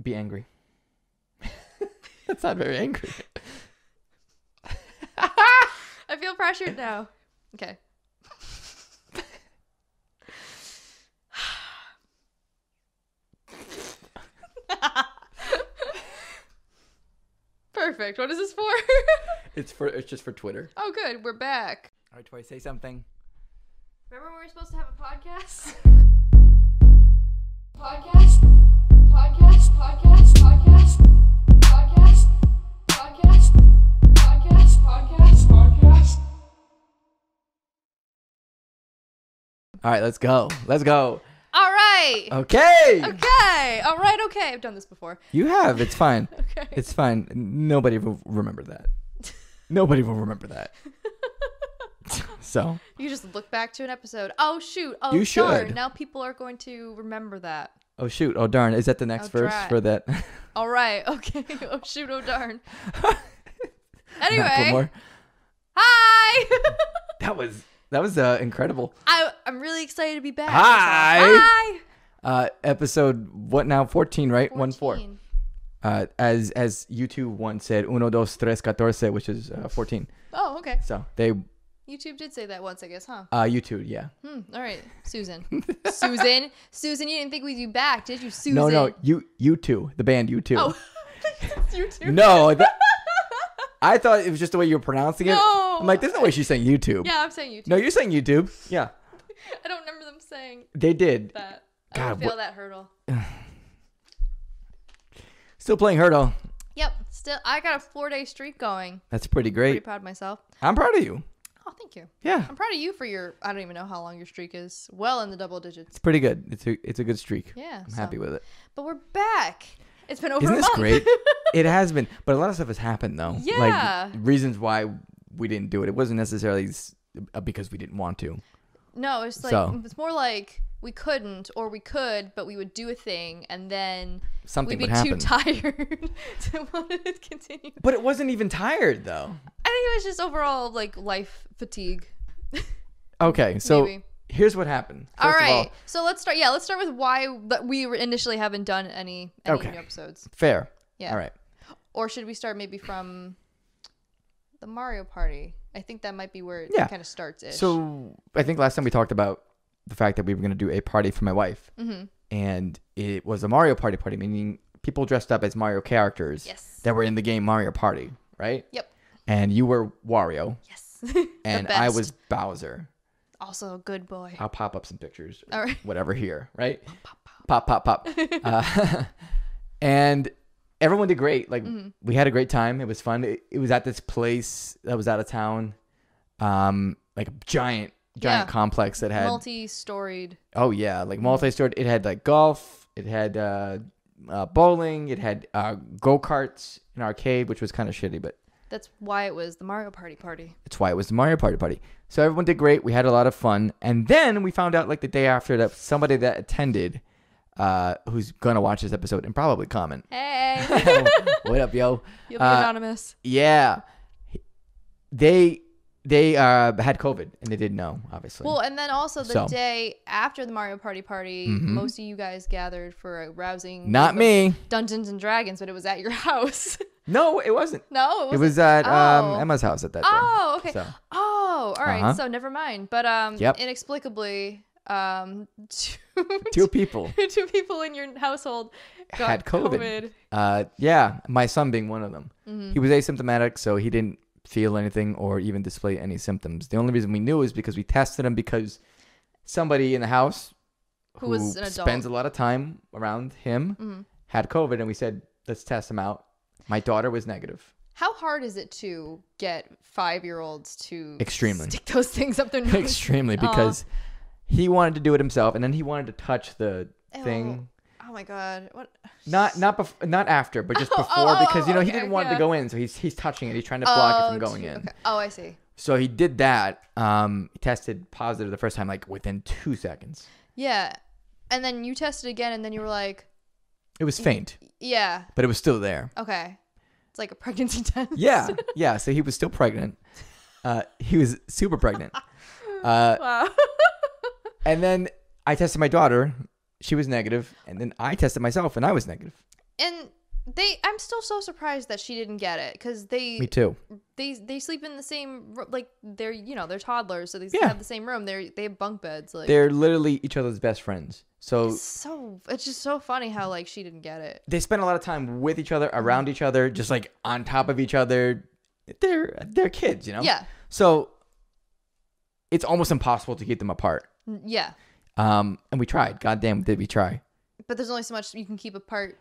Be angry. That's not very angry. I feel pressured now. Okay. Perfect. What is this for? It's just for Twitter. Oh, good. We're back. All right, twice say something. Remember when we were supposed to have a podcast? Podcast. Podcast. Podcast. Podcast. Podcast. Podcast. Podcast. Podcast. Podcast. All right, let's go. Let's go. All right. Okay. Okay. All right. Okay. I've done this before. You have. It's fine. Okay. It's fine. Nobody will remember that. Nobody will remember that. So. You just look back to an episode. Oh, shoot. Oh, You darn. should. Now people are going to remember that. Oh, shoot. Oh, darn. Is that the next Oh, verse drat. for that? All right. Okay. Oh, shoot. Oh, darn. One Anyway. more. Hi. That was incredible. I'm really excited to be back. Hi. Hi. Episode what now? 14, right? 1-4. 14. As YouTube once said, 1, 2, 3, 14, which is 14. Oh, okay. So they YouTube did say that once, I guess, huh? YouTube, yeah. All right. Susan. Susan, you didn't think we'd be back, did you, Susan? No, U2, the band U2. Oh, it's YouTube. No, I thought it was just the way you were pronouncing it. No. I'm like, there's no way she's saying YouTube. Yeah, I'm saying YouTube. No, you're saying YouTube. Yeah, I don't remember them saying they did. that. I God, don't feel what- that hurdle. Still playing Hurdle. Yep. Still, I got a 4-day streak going. That's pretty Pretty great. proud of myself. I'm proud of you. Oh, thank you. Yeah, I'm proud of you for your, I don't even know how long your streak is. Well in the double digits. it's pretty good. It's a good streak. Yeah. I'm happy with it. But we're back. It's been over Isn't a this month. great? It has been, but a lot of stuff has happened though. Yeah. Like reasons why we didn't do it. It wasn't necessarily because we didn't want to. No, it's like, So. it's more like we couldn't, or we could, but we would do a thing, and then Something we'd would be happen. too tired to want to continue. But it wasn't even tired though. I think it was just overall like life fatigue. Okay, so Maybe. here's what happened. All First of right, so let's start. Yeah, let's start with why that we initially haven't done any Okay. new episodes. Fair. Yeah. All right. Or should we start maybe from the Mario Party? I think that might be where it Yeah. kind of starts. So I think last time we talked about the fact that we were going to do a party for my wife, and it was a Mario Party, meaning people dressed up as Mario characters Yes. that were in the game Mario Party, right? Yep. And you were Wario, Yes. and I was Bowser. also a good boy. I'll pop up some pictures, All right. whatever here, right? Pop. And everyone did great. Like we had a great time. It was fun. It was at this place that was out of town, like a giant Yeah. complex that had Multi-storied. oh yeah, like multi-stored. It had like golf. It had bowling. It had go-karts, an arcade, which was kind of shitty, but That's why it was the Mario Party. that's why it was the Mario Party. So everyone did great. We had a lot of fun. And then we found out like the day after that somebody that attended, who's going to watch this episode and probably comment. Hey. What up, yo? You'll be anonymous. Yeah. They had COVID and they didn't know, obviously. Well, and then also the So. day after the Mario Party, most of you guys gathered for a rousing Not game of me. Dungeons and Dragons, but it was at your house. No, it wasn't. No, It was at Oh. Emma's house at that time. Oh, okay. So. Oh, all right. Uh-huh. So never mind. But Yep. inexplicably, Two people two people in your household got had COVID. Yeah, my son being one of them. He was asymptomatic, so he didn't feel anything or even display any symptoms. The only reason we knew is because we tested him because somebody in the house Who was an adult. spends a lot of time around him had COVID, and we said, let's test him out. My daughter was negative. How hard is it to get 5-year-olds to Extremely. stick those things up their nose? Extremely, because he wanted to do it himself, and then he wanted to touch the thing. Oh my god! What? Not after, but just before, because he okay, didn't want it yeah. to go in, so he's touching it. He's trying to block it from going in. Okay. Oh, I see. So he did that. He tested positive the first time, like within 2 seconds. Yeah, and then you tested again, and then you were like, It was faint, "Yeah, but it was still there. okay." It's like a pregnancy test. Yeah. So he was still pregnant. He was super pregnant. Wow. And then I tested my daughter. She was negative, and then I tested myself, and I was negative. And I'm still so surprised that she didn't get it, because Me too. they sleep in the same like they're they're toddlers, so they Yeah. have the same room. They have bunk beds. Like They're literally each other's best friends. So it's just so funny how like she didn't get it. they spend a lot of time with each other, around each other, just like on top of each other. They're kids, you know? Yeah. So it's almost impossible to keep them apart. Yeah. And we tried. Goddamn, did we try? But there's only so much you can keep apart.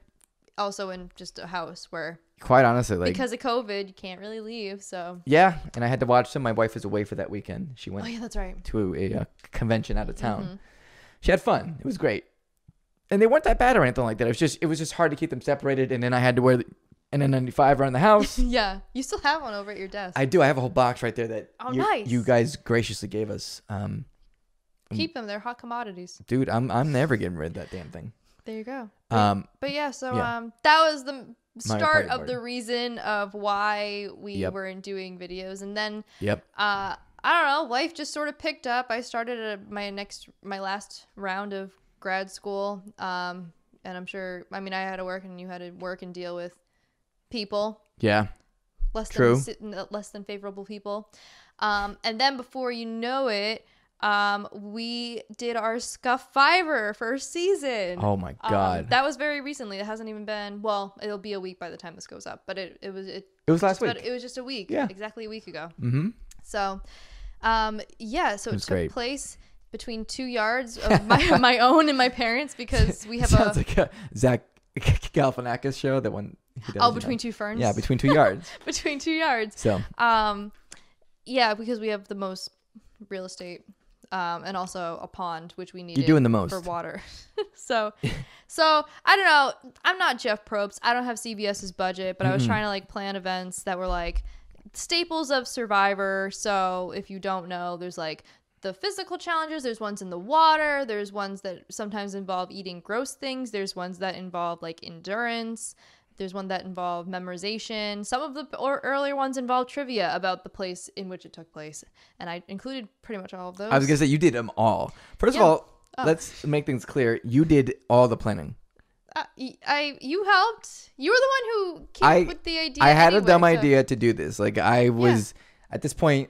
Also, in just a house where, Quite honestly, like, because of COVID, you can't really leave. So yeah, and I had to watch them. My wife was away for that weekend. She went oh yeah, that's right. to a convention out of town. She had fun. It was great, and they weren't that bad or anything like that. It was just hard to keep them separated. And then I had to wear an N95 around the house. Yeah, you still have one over at your desk. I do. I have a whole box right there that nice. You guys graciously gave us. Keep them. They're hot commodities. Dude, I'm never getting rid of that damn thing. There you go. But yeah, so yeah. that was the start Mario of the reason of why we weren't doing videos. And then I don't know, life just sort of picked up. I started my last round of grad school. And I'm sure, I mean, I had to work and you had to work and deal with people. Yeah. Less than favorable people. And then before you know it, we did our Scuff Fiverr first season. Oh my god. That was very recently. It hasn't even been, well, it'll be a week by the time this goes up, but it was last week. It was just a week. Yeah. Exactly a week ago. Mm-hmm. So, so it took great. place between 2 yards of my own and my parents, because we have Sounds like a Zach Galifianakis show, that one he does. Between two ferns. Yeah, between 2 yards. Between 2 yards. So. Yeah, because we have the most real estate. And also a pond, which we needed. You're doing the most for water. so I don't know. I'm not Jeff Probst. I don't have CBS's budget, but I was trying to like plan events that were like staples of Survivor. So if you don't know, there's like the physical challenges. There's ones in the water. There's ones that sometimes involve eating gross things. There's ones that involve like endurance. There's one that involved memorization. Some of the earlier ones involved trivia about the place in which it took place. And I included pretty much all of those. I was going to say, you did them all. First of all, let's make things clear. You did all the planning. You helped. You were the one who came up with the idea. I had a dumb idea to do this. Like, I was, at this point,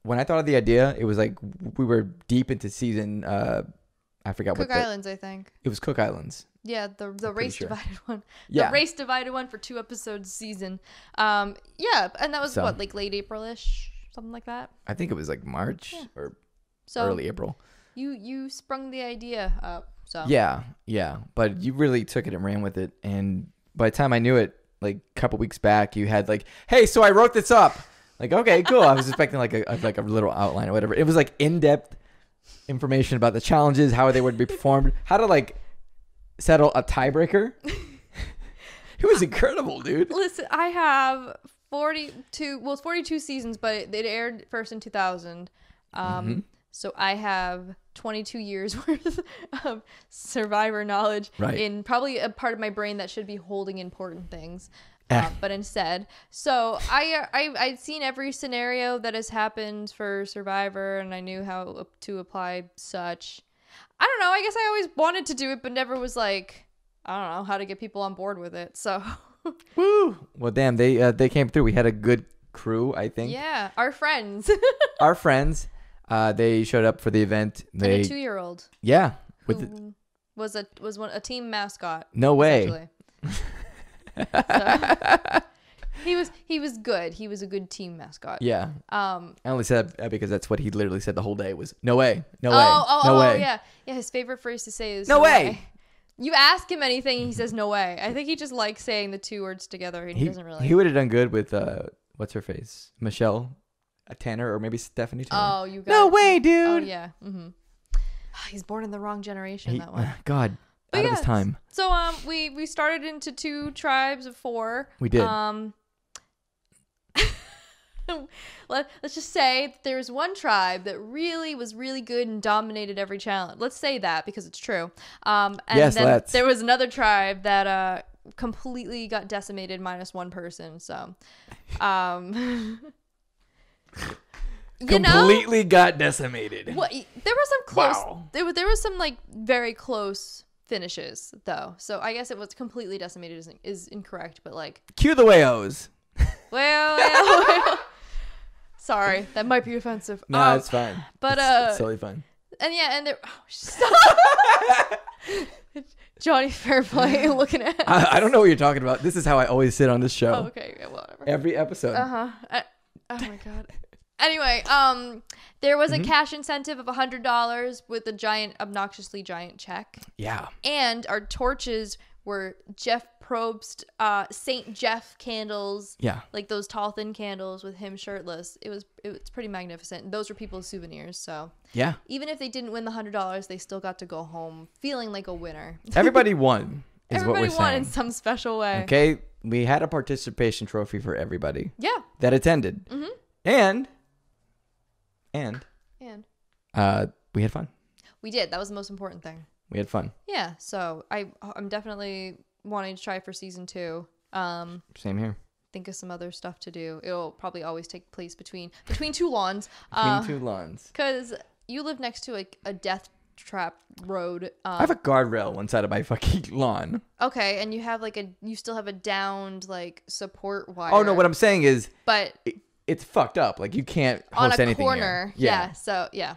when I thought of the idea, it was like we were deep into season, I forgot Cook Islands, I think. It was Cook Islands. Yeah, the race divided one. Yeah. The race divided one for 2 episodes season. Yeah, and that was what, like late April-ish, something like that. I think it was like March or early April. You sprung the idea up. So yeah, but you really took it and ran with it. And by the time I knew it, like a couple weeks back, you had like, hey, so I wrote this up. Like, okay, cool. I was expecting like a little outline or whatever. It was like in-depth information about the challenges, how they would be performed, how to like settle a tiebreaker. It was incredible, dude. Listen, I have 42 seasons, but it aired first in 2000. So I have 22 years worth of Survivor knowledge in probably a part of my brain that should be holding important things. But instead, so I'd seen every scenario that has happened for Survivor, and I knew how to apply such. I don't know. I guess I always wanted to do it, but never was like, I don't know how to get people on board with it. So, woo! Well, damn, they came through. We had a good crew, I think. Yeah, our friends. Our friends. They showed up for the event. And a 2-year-old. Yeah, was a team mascot. No way. So, he was good. He was a good team mascot. Yeah. I only said that because that's what he literally said the whole day was no way, no way, no way. Yeah. His favorite phrase to say is no way. You ask him anything, he says no way. I think he just likes saying the 2 words together, and he doesn't really. He would have done good with what's her face, Michelle Tanner, or maybe Stephanie Tanner. Oh, you got no way, dude. Oh yeah. He's born in the wrong generation. That one. God. Out of his time. So we started into 2 tribes of 4. We did. Let's just say that there was one tribe that really was really good and dominated every challenge. Let's say that because it's true. And yes, then there was another tribe that completely got decimated minus 1 person. So, completely got decimated. Well, there was some close. Wow. There was some like very close finishes though. So I guess it was completely decimated is incorrect, but like Cue the whales. well. Sorry, that might be offensive. No, it's fine. But it's totally fine. and yeah, and there. Oh, stop. Johnny Fairplay looking at. I don't know what you're talking about. This is how I always sit on this show. Oh, okay, yeah, whatever. Every episode. Oh my god. Anyway, there was a cash incentive of $100 with a giant, obnoxiously giant check. Yeah. And our torches were Jeff Probst, Saint Jeff candles. Yeah. Like those tall, thin candles with him shirtless. It was pretty magnificent. And those were people's souvenirs. So Yeah. even if they didn't win the $100, they still got to go home feeling like a winner. Everybody won. Is Everybody what we're won saying. in some special way. Okay. We had a participation trophy for everybody Yeah. that attended. Mm-hmm. And we had fun. We did. That was the most important thing. We had fun. Yeah. So I'm definitely wanting to try for season 2. Same here. Think of some other stuff to do. It'll probably always take place between 2 lawns. Between 2 lawns. Because you live next to like a death trap road. I have a guardrail one side of my fucking lawn. Okay, and you have you still have a downed like support wire. Oh no, what I'm saying is, but it's fucked up. Like you can't on host a anything corner. here. Yeah. So yeah.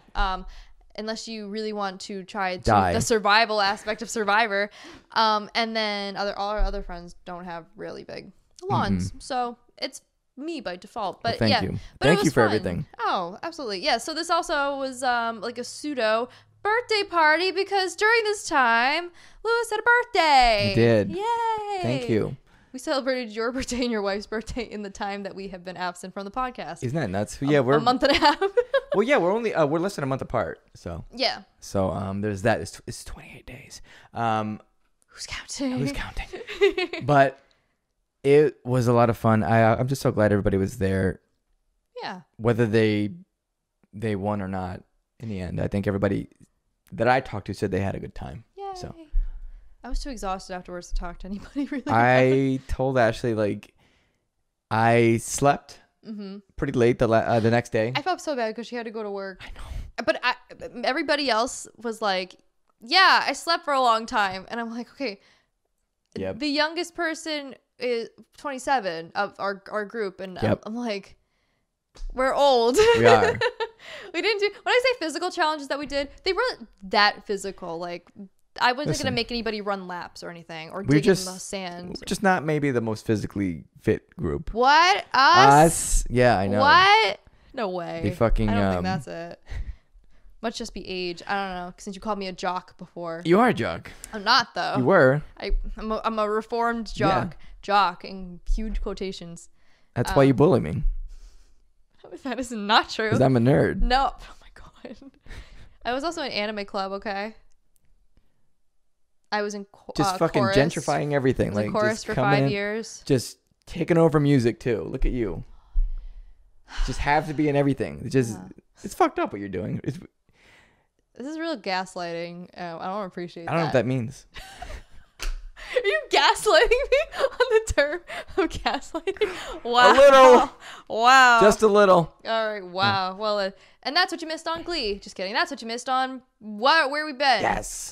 Unless you really want to try Die. the survival aspect of Survivor, and then all our other friends don't have really big lawns, so it's me by default. But Well, thank yeah, you. but it Thank was you for fun. everything. Oh, absolutely. Yeah. So this also was like a pseudo birthday party because during this time, Lewis had a birthday. I did. Yay! Thank you. We celebrated your birthday and your wife's birthday in the time that we have been absent from the podcast. Isn't that nuts? Yeah, we're a month and a half. well, yeah, we're only we're less than a month apart. So Yeah. There's that. It's 28 days. Who's counting? Who's counting? But it was a lot of fun. I'm just so glad everybody was there, Yeah. whether they won or not. In the end, I think everybody that I talked to said they had a good time. Yay. So I was too exhausted afterwards to talk to anybody really. I told Ashley like I slept pretty late the next day. I felt so bad because she had to go to work. I know. But everybody else was like, yeah, I slept for a long time. And I'm like, okay. Yep. The youngest person is 27 of our group. And Yep. I'm like, we're old. We are. We didn't do, when I say physical challenges that we did, they weren't that physical. Like, I wasn't going to make anybody run laps or anything or dig in the sand. Just not maybe the most physically fit group. What? Us? Yeah, I know. What? No way. They fucking, I don't think that's it. Must just be age. I don't know. Since you called me a jock before. You are a jock. I'm not though. You were. I'm a reformed jock. Yeah. Jock in huge quotations. That's why you bully me. That is not true. Because I'm a nerd. No. Oh my god. I was also in anime club. Okay. I was in just fucking chorus. gentrifying everything. I was Like in chorus just for coming 5 in, years. just taking over music too. Look at you. Just have to be in everything. It's fucked up what you're doing. This is real gaslighting. I don't appreciate that. I don't know what that means. Are you gaslighting me on the term of gaslighting? Wow. A little. Wow. Just a little. All right. Wow. Well, and that's what you missed on Glee. Just kidding. That's what you missed on where we been. Yes.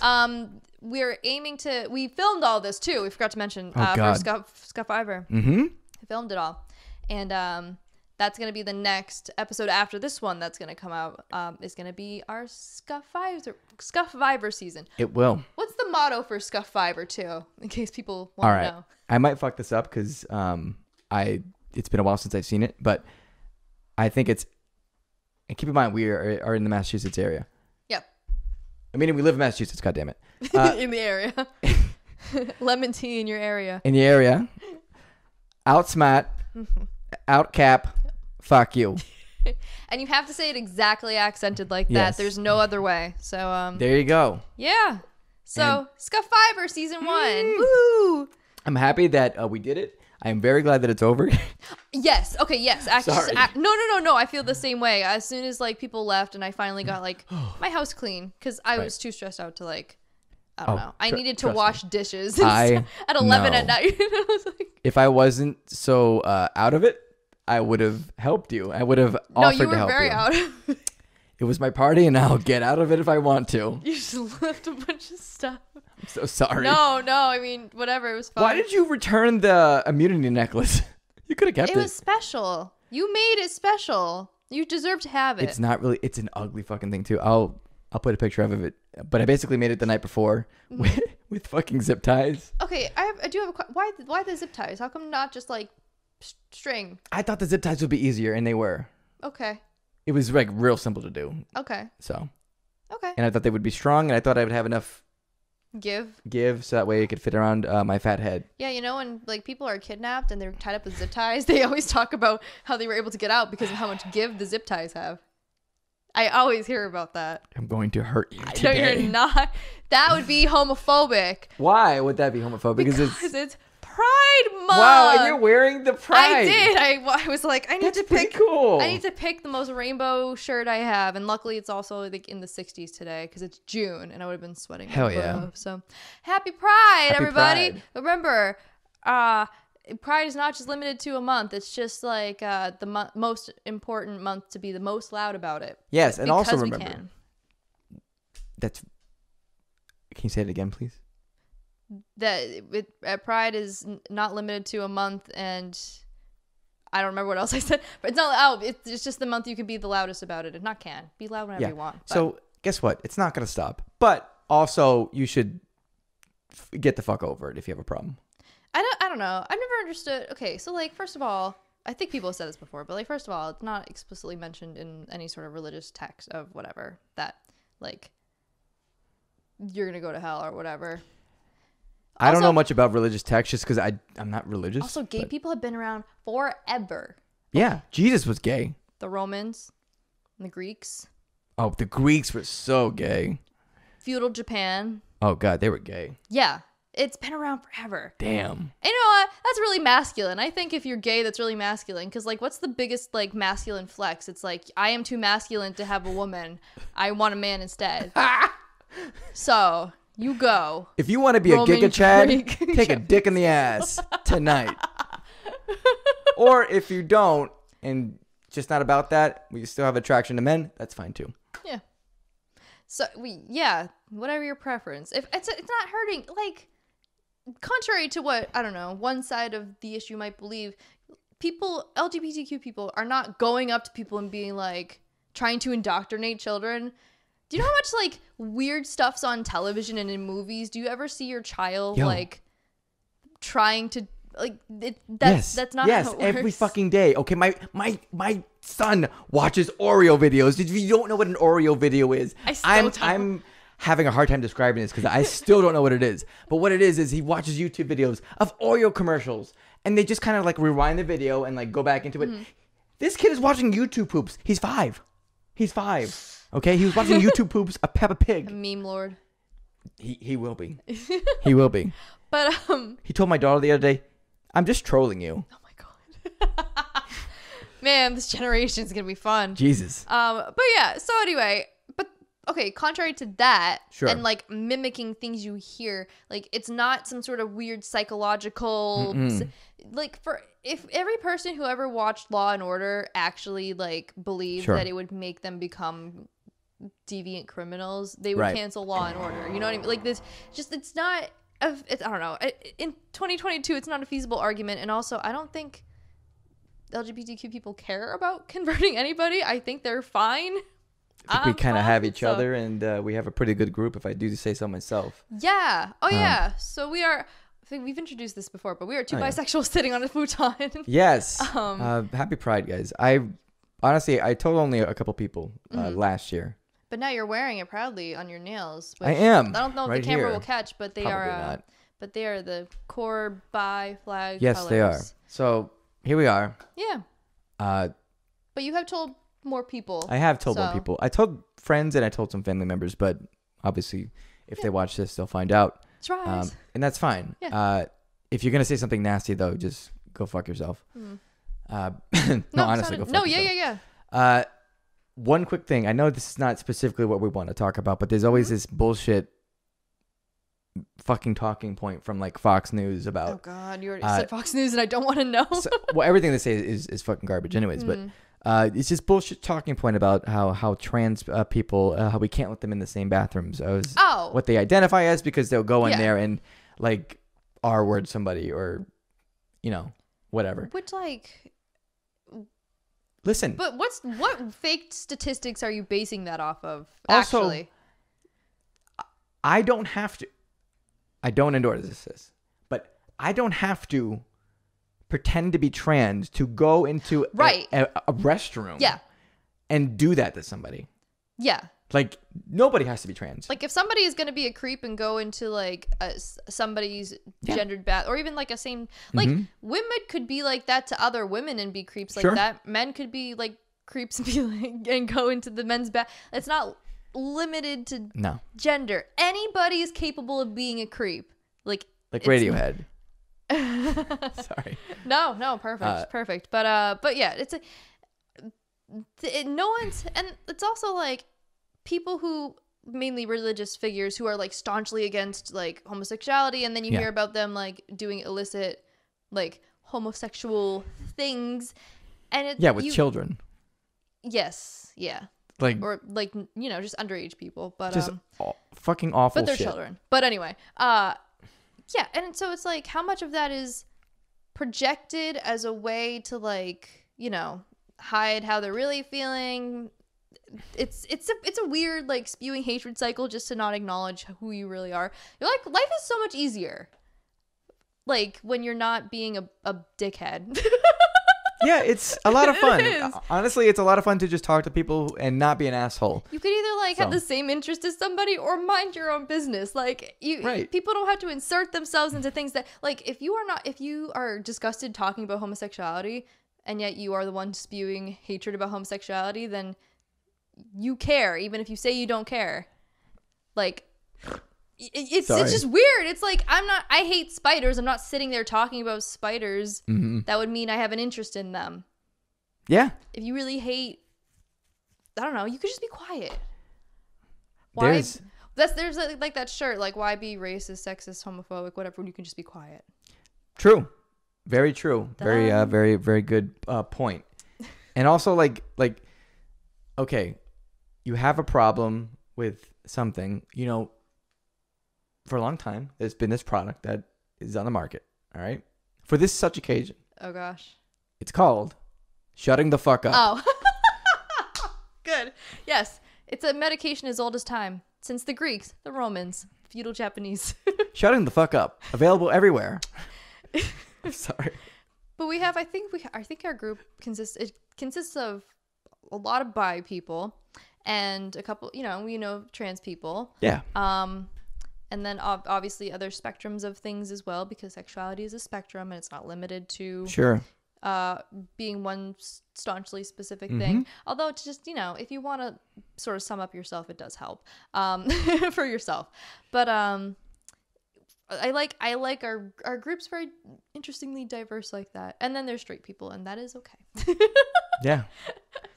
We're aiming to. We filmed all this too. We forgot to mention Oh, for God. Scuff-Ivor. Mm-hmm. I filmed it all, and that's gonna be the next episode after this one. That's gonna come out. Is gonna be our Scuff-Ivor season. It will. What's the motto for Scuff-Ivor too? In case people want to know. I might fuck this up because it's been a while since I've seen it, but I think it's. And keep in mind we are in the Massachusetts area. Yep. I mean, we live in Massachusetts. God damn it. In the area. Lemon tea in your area. In the area. Outsmart. Outcap. Fuck you. And you have to say it exactly accented like that. Yes. There's no other way. So There you go. yeah. So Scuff-Ivor season 1. Woo! I'm happy that we did it. I am very glad that it's over. Yes. Okay. Yes. Actually, Sorry. No. I feel the same way. As soon as like people left and I finally got like my house clean because I was too stressed out to like. I don't know. I needed to trust wash dishes I at 11 at know. night. I was like, If I wasn't so out of it, I would have helped you. I would have no, offered you to were help very you. out. It was my party, and I'll get out of it if I want to. You just left a bunch of stuff. I'm so sorry. No, I mean, whatever. It was fine. Why did you return the immunity necklace? You could have kept it. It was special. You made it special. You deserve to have it. It's not really. It's an ugly fucking thing too. I'll put a picture of it. But I basically made it the night before with fucking zip ties. Okay, I do have a why the zip ties? How come not just like string? I thought the zip ties would be easier, and they were. Okay. It was like real simple to do. Okay. So. Okay. And I thought they would be strong, and I thought I would have enough give so that way it could fit around my fat head. Yeah, you know, when like people are kidnapped and they're tied up with zip ties, they always talk about how they were able to get out because of how much give the zip ties have. I always hear about that. I'm going to hurt you today. No, you're not. That would be homophobic. Why would that be homophobic? Because it's Pride Month. Wow, and you're wearing the pride. I did. I was like, I need That's to pick. cool. I need to pick the most rainbow shirt I have, and luckily it's also like in the 60s today because it's June, and I would have been sweating. Hell yeah! Above. So, happy Pride, Happy everybody! Pride. Remember, Pride is not just limited to a month. It's just like the most important month to be the most loud about it. Yes, and also because remember we can. that's. Can you say it again, please? That Pride is not limited to a month, and I don't remember what else I said, but it's not. Oh, it's just the month you can be the loudest about it, and not can be loud whenever you want. But. So guess what? It's not gonna stop. But also, you should get the fuck over it if you have a problem. I don't know. I've never understood. Okay, so like first of all, I think people have said this before, but like first of all, it's not explicitly mentioned in any sort of religious text of whatever that like you're gonna go to hell or whatever. I don't know much about religious texts just because I'm not religious. Also, gay people have been around forever. Yeah, Jesus was gay. The Romans, and the Greeks. Oh, the Greeks were so gay. Feudal Japan. Oh god, they were gay. Yeah, it's been around forever. Damn. And you know what? That's really masculine. I think if you're gay, that's really masculine. Because like, what's the biggest like masculine flex? It's like I am too masculine to have a woman. I want a man instead. So. You go. If you want to be Roman a Giga Chad, Greek. take a dick in the ass tonight. Or if you don't, and just not about that, we still have attraction to men, that's fine too. Yeah. So whatever your preference. If it's not hurting, like, contrary to what, I don't know, one side of the issue might believe, LGBTQ people are not going up to people and being like, trying to indoctrinate children. Do you know how much like weird stuff's on television and in movies? Do you ever see your child like trying to like that's not how it works. Every fucking day. Okay, my son watches Oreo videos. If you don't know what an Oreo video is, I'm having a hard time describing this because I still don't know what it is. But what it is he watches YouTube videos of Oreo commercials, and they just kind of like rewind the video and like go back into it. Mm-hmm. This kid is watching YouTube poops. He's 5. Okay, he was watching YouTube poops of Peppa Pig. A meme lord. He will be. He will be. But he told my daughter the other day, "I'm just trolling you." Oh my god. Man, this generation is gonna be fun. Jesus. But yeah. So anyway, okay. Contrary to that, sure. And like mimicking things you hear, like it's not some sort of weird psychological. Like if every person who ever watched Law and Order actually like believed that it would make them become deviant criminals, they would cancel Law and Order. You know what I mean? Like this, just it's not. I don't know. In 2022, it's not a feasible argument, and also I don't think LGBTQ people care about converting anybody. I think they're fine. I think we kind of have each other, and we have a pretty good group, if I do say so myself. Yeah. Oh yeah. So we are. I think we've introduced this before, but we are two bisexuals sitting on a futon. Yes. Happy Pride, guys. I told only a couple people last year. But now you're wearing it proudly on your nails. I am. I don't know if the camera will catch, but they Probably are. Not. But they are the core bi flag. Yes, colors. they are. So here we are. Yeah. But you have told more people. I have told more people. I told friends and I told some family members, but obviously, if they watch this, they'll find out. That's right. And that's fine. Yeah. If you're gonna say something nasty, though, just go fuck yourself. No, honestly, go fuck yourself. Yeah. One quick thing. I know this is not specifically what we want to talk about, but there's always this bullshit fucking talking point from like Fox News about. Oh God, you already said Fox News, and I don't want to know. Well, everything they say is fucking garbage, anyways. But It's just bullshit talking point about how trans people, how we can't let them in the same bathrooms as what they identify as, because they'll go in there and like R-word somebody or, you know, whatever. Which, like, listen. But what fake statistics are you basing that off of? Also, actually, I don't have to. I don't endorse this, but I don't have to pretend to be trans to go into a restroom and do that to somebody. Yeah. Like, nobody has to be trans. Like, if somebody is going to be a creep and go into, like, somebody's gendered bath, or even, like, a same... Like, women could be like that to other women and be creeps like that. Men could be, like, creeps and be like, and go into the men's bath. It's not limited to gender. Anybody is capable of being a creep. Like Radiohead. Sorry. No, perfect. But yeah, it's no one's, and it's also like people who, mainly religious figures, who are like staunchly against like homosexuality, and then you hear about them like doing illicit like homosexual things, and with children. Yes, yeah. Like, or like, you know, just underage people, but just fucking awful. But they're shit. children. But anyway, yeah, and so it's like, how much of that is projected as a way to, like, you know, hide how they're really feeling? It's a weird, like, spewing hatred cycle just to not acknowledge who you really are. You're like, life is so much easier, like, when you're not being a dickhead. Yeah, it's a lot of fun. Honestly, it's a lot of fun to just talk to people and not be an asshole. You could either like have the same interest as somebody or mind your own business. Like people don't have to insert themselves into things that, like, if you are disgusted talking about homosexuality and yet you are the one spewing hatred about homosexuality, then you care, even if you say you don't care. Like, it's just weird. It's like, I hate spiders. I'm not sitting there talking about spiders. Mm-hmm. That would mean I have an interest in them. Yeah. If you really hate, I don't know, you could just be quiet. Why? There's like that shirt, like, why be racist, sexist, homophobic, whatever, when you can just be quiet. True. Very true. Very, very, very good point. And also, like, okay, you have a problem with something, you know. For a long time, there's been this product that is on the market, all right? For this such occasion. Oh, gosh. It's called Shutting the Fuck Up. Oh. Good. Yes. It's a medication as old as time. Since the Greeks, the Romans, feudal Japanese. Shutting the Fuck Up. Available everywhere. I'm sorry. But we have, I think our group consists of a lot of bi people and a couple, you know, trans people. Yeah. And then obviously other spectrums of things as well, because sexuality is a spectrum and it's not limited to being one staunchly specific thing. Although it's just, you know, if you want to sort of sum up yourself, it does help for yourself. But I like our group's very interestingly diverse like that. And then there's straight people, and that is okay. Yeah.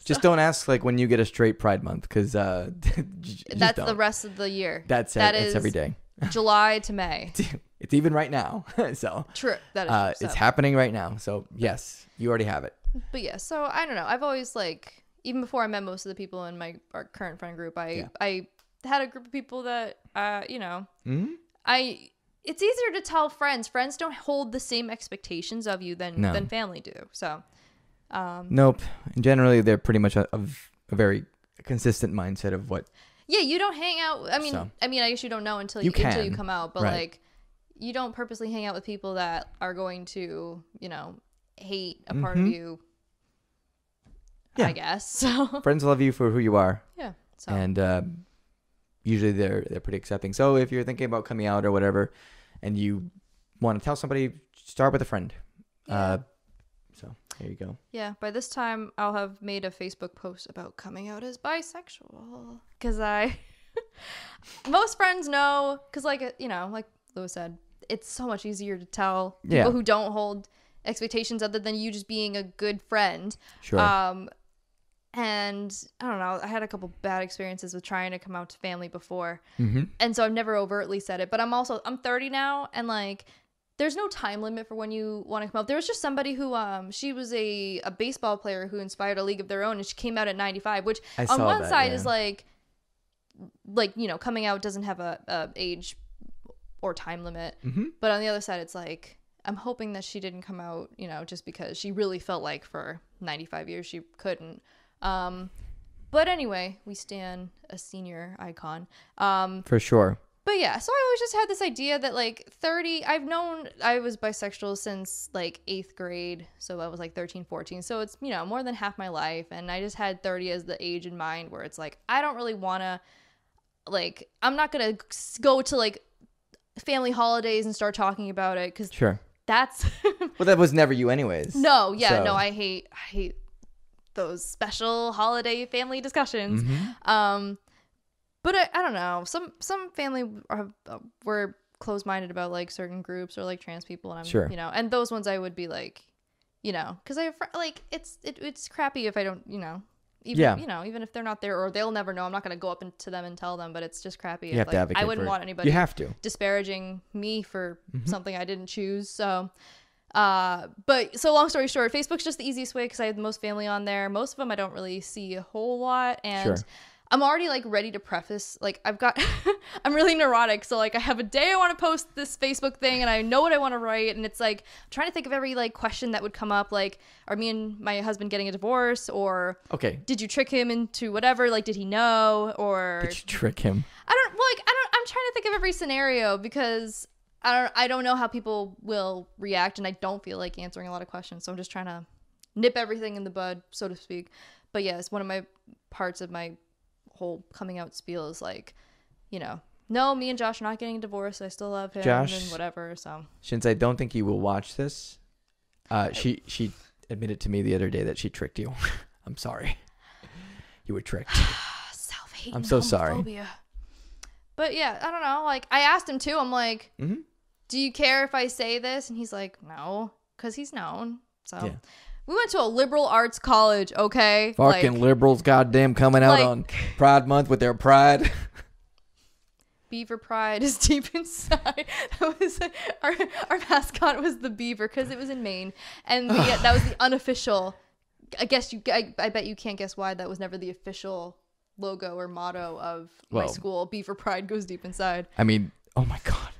Just don't ask, like, when you get a straight Pride Month, because that's the rest of the year. That's every day. July to May. It's even right now. So true. That is true. It's happening right now. So yes, you already have it. But yeah, so I don't know. I've always, like, even before I met most of the people in our current friend group, I had a group of people that you know, it's easier to tell friends. Friends don't hold the same expectations of you than family do. So nope. Generally, they're pretty much a very consistent mindset of what. Yeah, you don't hang out. I mean, I guess you don't know until you come out. But like, you don't purposely hang out with people that are going to, you know, hate a part of you. Yeah. I guess. So friends love you for who you are. Yeah. So. And usually they're pretty accepting. So if you're thinking about coming out or whatever, and you want to tell somebody, start with a friend. Yeah. So there you go. Yeah. By this time, I'll have made a Facebook post about coming out as bisexual. Because most friends know. Because, like, you know, like Lewis said, it's so much easier to tell people who don't hold expectations other than you just being a good friend. Sure. And I don't know, I had a couple bad experiences with trying to come out to family before. And so I've never overtly said it. But I'm 30 now. And, like, there's no time limit for when you want to come out. There was just somebody who she was a baseball player who inspired a league of their own, and she came out at 95, which on one side is like you know, coming out doesn't have a age or time limit, but on the other side it's like, I'm hoping that she didn't come out, you know, just because she really felt like for 95 years she couldn't. But anyway, we stand a senior icon. For sure. But yeah, so I always just had this idea that like 30, I've known I was bisexual since like 8th grade. So I was like 13, 14. So it's, you know, more than half my life. And I just had 30 as the age in mind where it's like, I don't really want to, like, I'm not going to go to like family holidays and start talking about it. Because sure. That's. Well, that was never you anyways. No, yeah, so. no, I hate those special holiday family discussions. But I don't know. Some family were closed-minded about like certain groups or like trans people, and I'm sure. you know, and those ones I would be like, you know, because I like it's crappy if I don't, you know, even you know, even if they're not there or they'll never know. I'm not gonna go up to them and tell them, but it's just crappy. You have to advocate. I wouldn't want anybody. You have to disparaging me for something I didn't choose. So. But so long story short, Facebook's just the easiest way because I have the most family on there. Most of them I don't really see a whole lot, and sure. I'm already like ready to preface, like I've got I'm really neurotic, so like I have a day I want to post this Facebook thing and I know what I want to write, and it's like I'm trying to think of every like question that would come up, like are me and my husband getting a divorce, or okay, did you trick him into whatever, like did he know, or did you trick him? I'm trying to think of every scenario because I don't know how people will react, and I don't feel like answering a lot of questions, so I'm just trying to nip everything in the bud, so to speak. But yeah, it's one of my parts of my whole coming out spiel is like, you know, no, me and Josh are not getting a divorce. I still love him, Josh, and whatever. So since I don't think you will watch this, she admitted to me the other day that she tricked you. I'm sorry, you were tricked. Self-hate. I'm so sorry. But yeah, I don't know. Like I asked him too. I'm like, do you care if I say this? And he's like, no, because he's known. So. Yeah. We went to a liberal arts college, okay? Fucking like, liberals, goddamn, coming out on Pride Month with their pride. Beaver pride is deep inside. That was our mascot was the beaver because it was in Maine, and that was the unofficial. I bet you can't guess why that was never the official logo or motto of my school. Beaver pride goes deep inside. I mean, oh my god.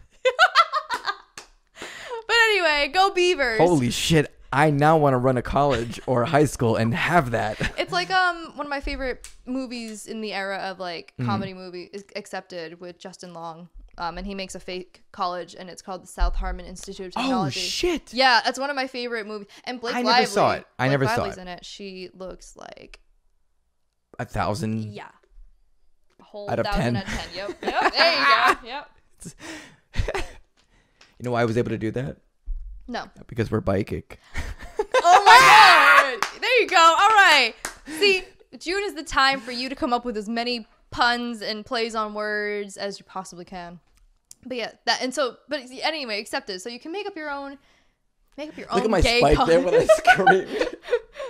But anyway, go Beavers! Holy shit. I now want to run a college or a high school and have that. It's like one of my favorite movies in the era of like comedy movie is Accepted with Justin Long. And he makes a fake college and it's called the South Harmon Institute of Technology. Oh shit. Yeah, that's one of my favorite movies. And Blake Lively. I never saw it. Blake Lively's in it. She looks like 1,000. Yeah. A whole out of 10. Out of 10. Yep. There you go. Yep. You know why I was able to do that? No. Because we're bikic. Oh my god! There you go. All right. See, June is the time for you to come up with as many puns and plays on words as you possibly can. But yeah, but anyway, Accepted. So you can make up your own. Look at my spike there when I screamed.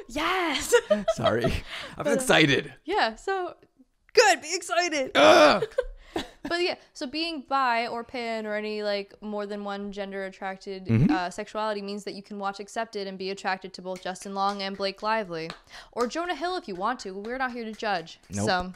Yes. Sorry, I'm excited. Yeah. So good. Be excited. But yeah, so being bi or pan or any like more than one gender attracted sexuality means that you can watch Accepted and be attracted to both Justin Long and Blake Lively, or Jonah Hill if you want to. We're not here to judge. Nope. So.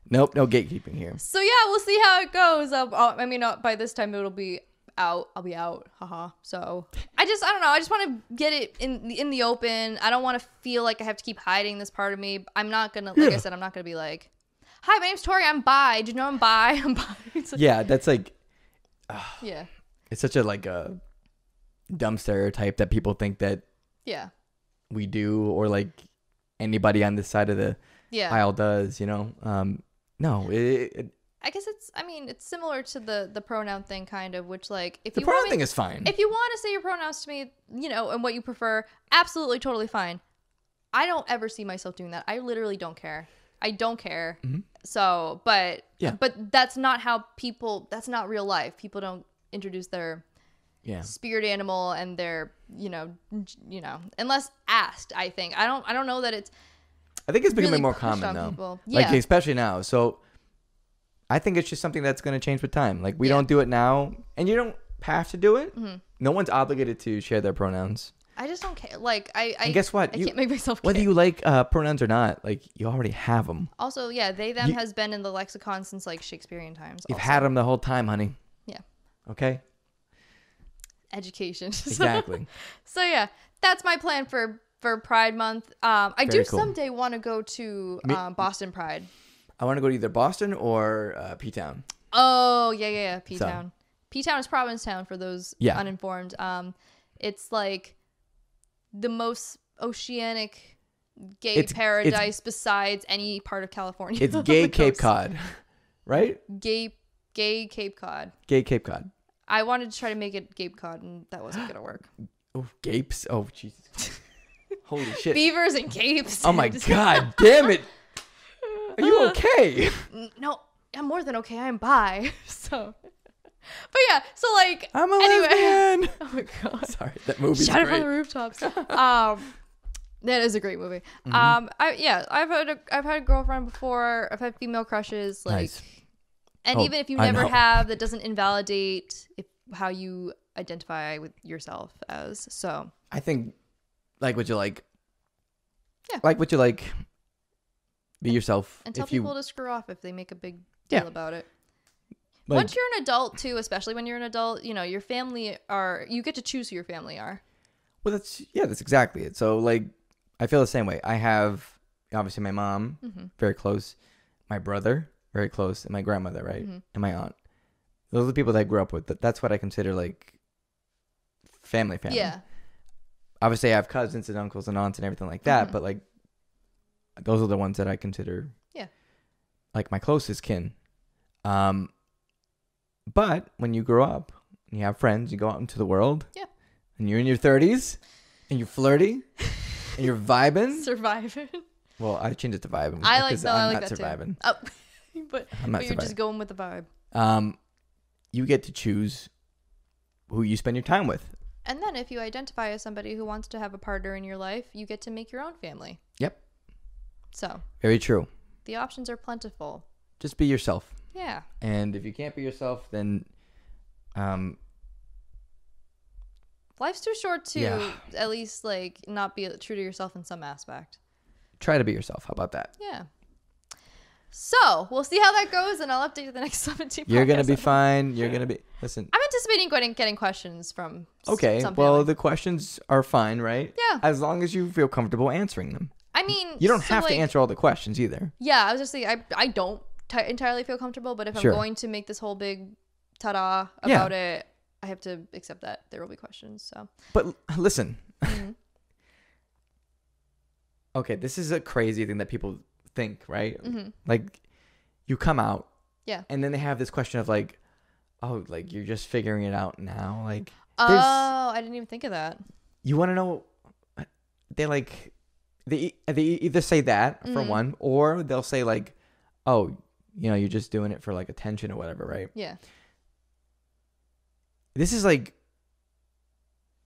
Nope, no gatekeeping here. So yeah, we'll see how it goes. I mean, by this time it'll be out. I'll be out. Haha. So I don't know. I just want to get it in the open. I don't want to feel like I have to keep hiding this part of me. I'm not gonna, like I said, I'm not gonna be like, hi, my name's Tori. I'm bi. Do you know I'm bi? I'm bi. Yeah, that's like. Yeah. It's such a like a dumb stereotype that people think that. Yeah. We do, or like anybody on this side of the aisle does. You know. No. I guess it's similar to the pronoun thing, kind of, which like if the pronoun thing is fine. If you want to say your pronouns to me, you know, and what you prefer, absolutely, totally fine. I don't ever see myself doing that. I literally don't care. I don't care. So, but that's not how people. That's not real life. People don't introduce their spirit animal and their you know, unless asked. I think I don't know that it's. I think it's becoming really more common though. People. Like especially now. So I think it's just something that's going to change with time. Like we don't do it now, and you don't have to do it. Mm-hmm. No one's obligated to share their pronouns. I just don't care. Like, And guess what? I can't make myself care. Whether you like pronouns or not, like you already have them. Also, yeah, they, them has been in the lexicon since like Shakespearean times. You've had them the whole time, honey. Yeah. Okay? Education. Exactly. So yeah, that's my plan for Pride Month. I Very do cool. someday want to go to Boston Pride. I want to go to either Boston or P-Town. Oh, yeah. P-Town. P-Town is Provincetown for those uninformed. It's like the most oceanic gay paradise besides any part of California. It's gay Cape Cod, right? Gay Cape Cod. Gay Cape Cod. I wanted to try to make it Cape Cod, and that wasn't going to work. Oh, gapes? Oh, Jesus. Holy shit. Beavers and capes. Oh, my God. Damn it. Are you okay? No, I'm more than okay. I'm bi. So, but yeah, so like, I'm a anyway. lesbian. Oh my God. Sorry, that movie's Shout it great. from the rooftops. That is a great movie. Mm-hmm. I've had a girlfriend before. I've had female crushes. Like, Nice. and Oh, even if you I never know. have, that doesn't invalidate how you identify with yourself as. So I think like what you like. Yeah. Like what you like. Be yourself. and tell If you people to screw off if they make a big deal Yeah. about it. like, Once you're an adult too, especially when you're an adult, you know, your family you get to choose who your family are. well, that's exactly it. So like, I feel the same way. I have obviously my mom, very close, my brother, very close, and my grandmother, right, and my aunt. Those are the people that I grew up with. That's what I consider like family. Yeah. Obviously, I have cousins and uncles and aunts and everything like that, but like, those are the ones that I consider, like my closest kin. But when you grow up and you have friends, you go out into the world, and you're in your 30s, and you're flirty, and you're vibing. Surviving. Well, I changed it to vibing. I like because that. I I'm like not that surviving. too. Oh, but I'm not you're surviving. just going with the vibe. You get to choose who you spend your time with. And then if you identify as somebody who wants to have a partner in your life, you get to make your own family. Yep. So Very true. the options are plentiful. Just be yourself. Yeah. And if you can't be yourself, then Life's too short to Yeah. at least like not be true to yourself in some aspect. try to be yourself. How about that? Yeah. So we'll see how that goes, and I'll update you the next 17. You're going to be podcasts. fine. You're going to be... Listen. I'm anticipating getting questions from Okay. some Well, family. the questions are fine, right? Yeah. As long as you feel comfortable answering them. I mean, You don't so, have to like, answer all the questions either. Yeah, I was just saying, I don't entirely feel comfortable, but if Sure. I'm going to make this whole big ta-da Yeah. about it, I have to accept that there will be questions. So But listen. Mhm. Okay, this is a crazy thing that people think, right? Mhm. Like, you come out. Yeah. And then they have this question of like, oh, like you're just figuring it out now. Like, Oh, there's, I didn't even think of that. you want to know? They like, they either say that for Mhm. one, or they'll say like, oh, you're just doing it for like attention or whatever, right? Yeah. This is like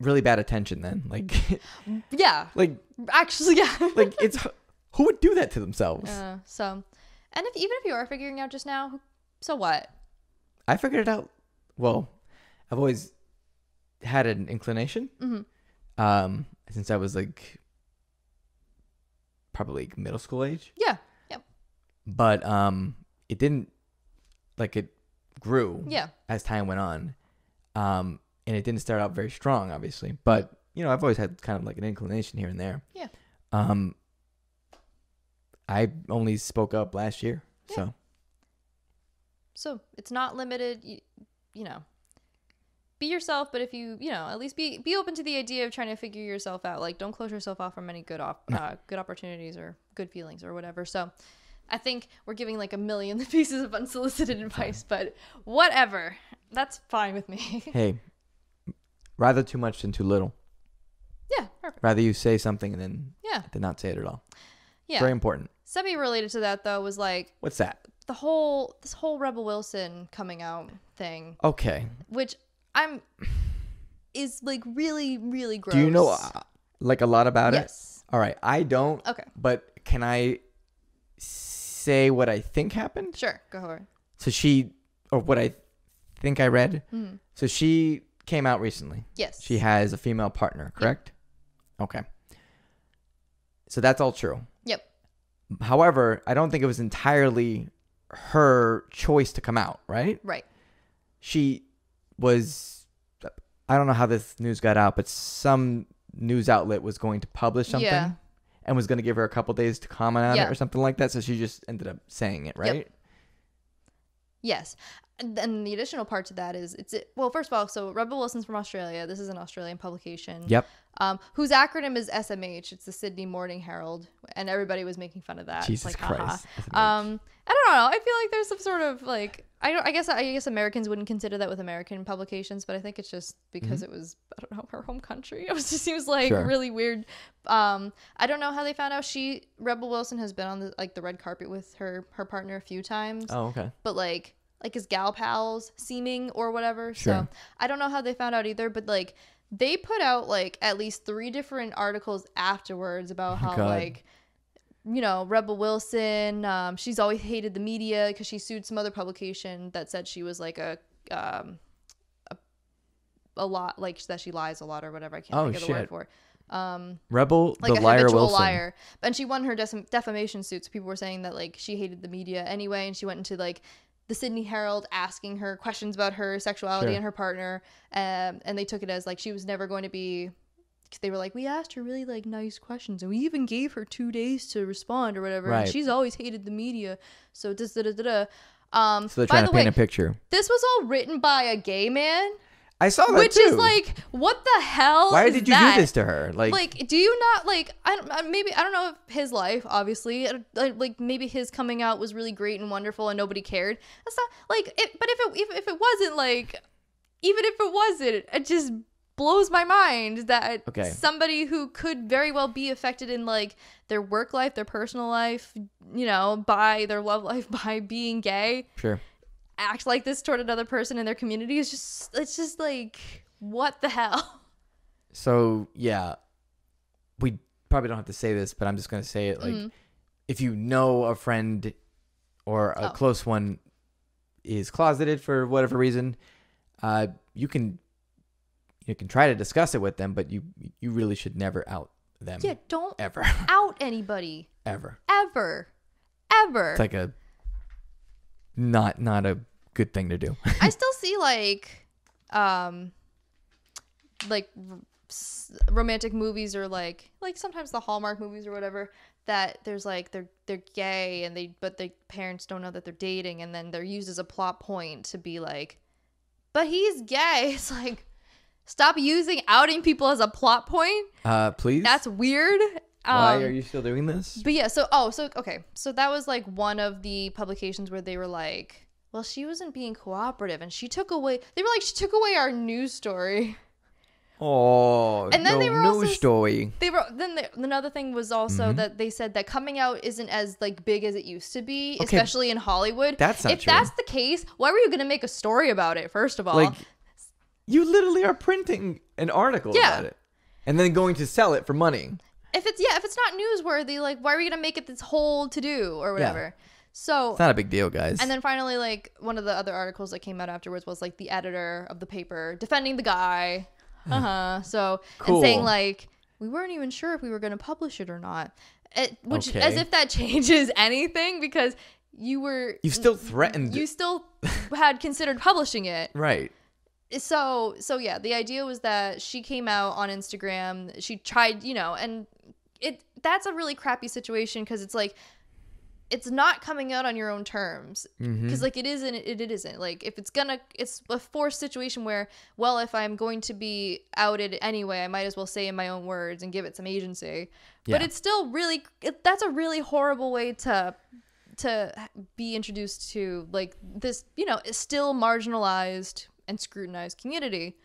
really bad attention. Then, like, Yeah. like Actually, yeah. it's who would do that to themselves? So, and even if you are figuring out just now, so what? I figured it out. Well, I've always had an inclination. Since I was like probably middle school age. Yeah. Yep. But it didn't, like, it grew Yeah. as time went on. And it didn't start out very strong, obviously. But I've always had kind of like an inclination here and there. Yeah. I only spoke up last year, Yeah. So it's not limited. You know, be yourself. But if you at least be open to the idea of trying to figure yourself out. Like, don't close yourself off from any good opportunities or good feelings or whatever. So I think we're giving like a million pieces of unsolicited advice, but whatever. That's fine with me. Hey, rather too much than too little. Yeah. Perfect. Rather you say something and then Yeah. not say it at all. Yeah. Very important. Semi-related to that though was like What's that? this whole Rebel Wilson coming out thing, Okay. which is like really, really gross. Do you know like a lot about it? Yes. All right. I don't. Okay. But can I say what I think happened? Sure. Go for it. So what I think I read. Mm-hmm. So she came out recently. Yes. She has a female partner, correct? Okay. So that's all true. Yep. However, I don't think it was entirely her choice to come out, right? Right. She was, I don't know how this news got out, but some news outlet was going to publish something and was going to give her a couple days to comment on it or something like that. So she just ended up saying it, right? Yep. Yes. And the additional part to that is well, first of all, so Rebel Wilson's from Australia. This is an Australian publication. Yep. Whose acronym is SMH. It's the Sydney Morning Herald, and everybody was making fun of that. Jesus like, Christ. I don't know. I feel like there's some sort of like I guess Americans wouldn't consider that with American publications, but I think it's just because it was, I don't know, her home country. It just seems like really weird. I don't know how they found out. Rebel Wilson has been on the red carpet with her partner a few times. Oh, okay. But like his gal pals seeming or whatever. Sure. So I don't know how they found out either, but like they put out like at least 3 different articles afterwards about how like, you know, Rebel Wilson, she's always hated the media because she sued some other publication that said she was like a lot, like that she lies a lot or whatever. I can't think of the word for it. Rebel, like the a liar habitual Wilson. liar. And she won her defamation suit. So people were saying that like she hated the media anyway, and she went into like the Sydney Herald asking her questions about her sexuality and her partner, and they took it as like she was never going to be. They were like, we asked her really like nice questions, and we even gave her 2 days to respond or whatever. Right. And she's always hated the media. So so they're trying to paint a picture. This was all written by a gay man. I saw that Which too. is like, what the hell? Why is did you that? do this to her? Like, do you not like? I don't know if his life, obviously, like maybe his coming out was really great and wonderful and nobody cared. That's not like it. But if it wasn't like, even if it wasn't, it just blows my mind that somebody who could very well be affected in like their work life, their personal life, you know, by their love life, by being gay. Sure. Act like this toward another person in their community is it's just like, what the hell? So yeah, we probably don't have to say this, but I'm just gonna say it. Like, if you know a friend or a close one is closeted for whatever reason, you can try to discuss it with them, but you really should never out them. Yeah, don't ever out anybody ever. It's like a not a good thing to do. I still see like romantic movies or like sometimes the Hallmark movies or whatever, that there's like they're gay and but the parents don't know that they're dating, and then they're used as a plot point to be like, but he's gay. It's like, stop using outing people as a plot point. Please. That's weird. Why are you still doing this? But yeah, so that was like one of the publications where they were like, well, she wasn't being cooperative, and she took away our news story. Oh, and then they were news also, story. Another thing was also that they said that coming out isn't as like big as it used to be, especially in Hollywood. That's not if true. that's the case, why were you going to make a story about it? First of all, like, you literally are printing an article about it and then going to sell it for money. If it's not newsworthy, like, why are we gonna make it this whole to do or whatever? Yeah. So it's not a big deal, guys. And then finally, like, one of the other articles that came out afterwards was like the editor of the paper defending the guy. So cool. And saying like, we weren't even sure if we were gonna publish it or not. Which as if that changes anything, because you still threatened. You still had considered publishing it. Right. So yeah, the idea was that she came out on Instagram. She tried, and that's a really crappy situation, because it's like, it's not coming out on your own terms, because like it isn't like, if it's a forced situation where, well, if I'm going to be outed anyway, I might as well say in my own words and give it some agency. But it's still that's a really horrible way to be introduced to like this, still marginalized and scrutinized community.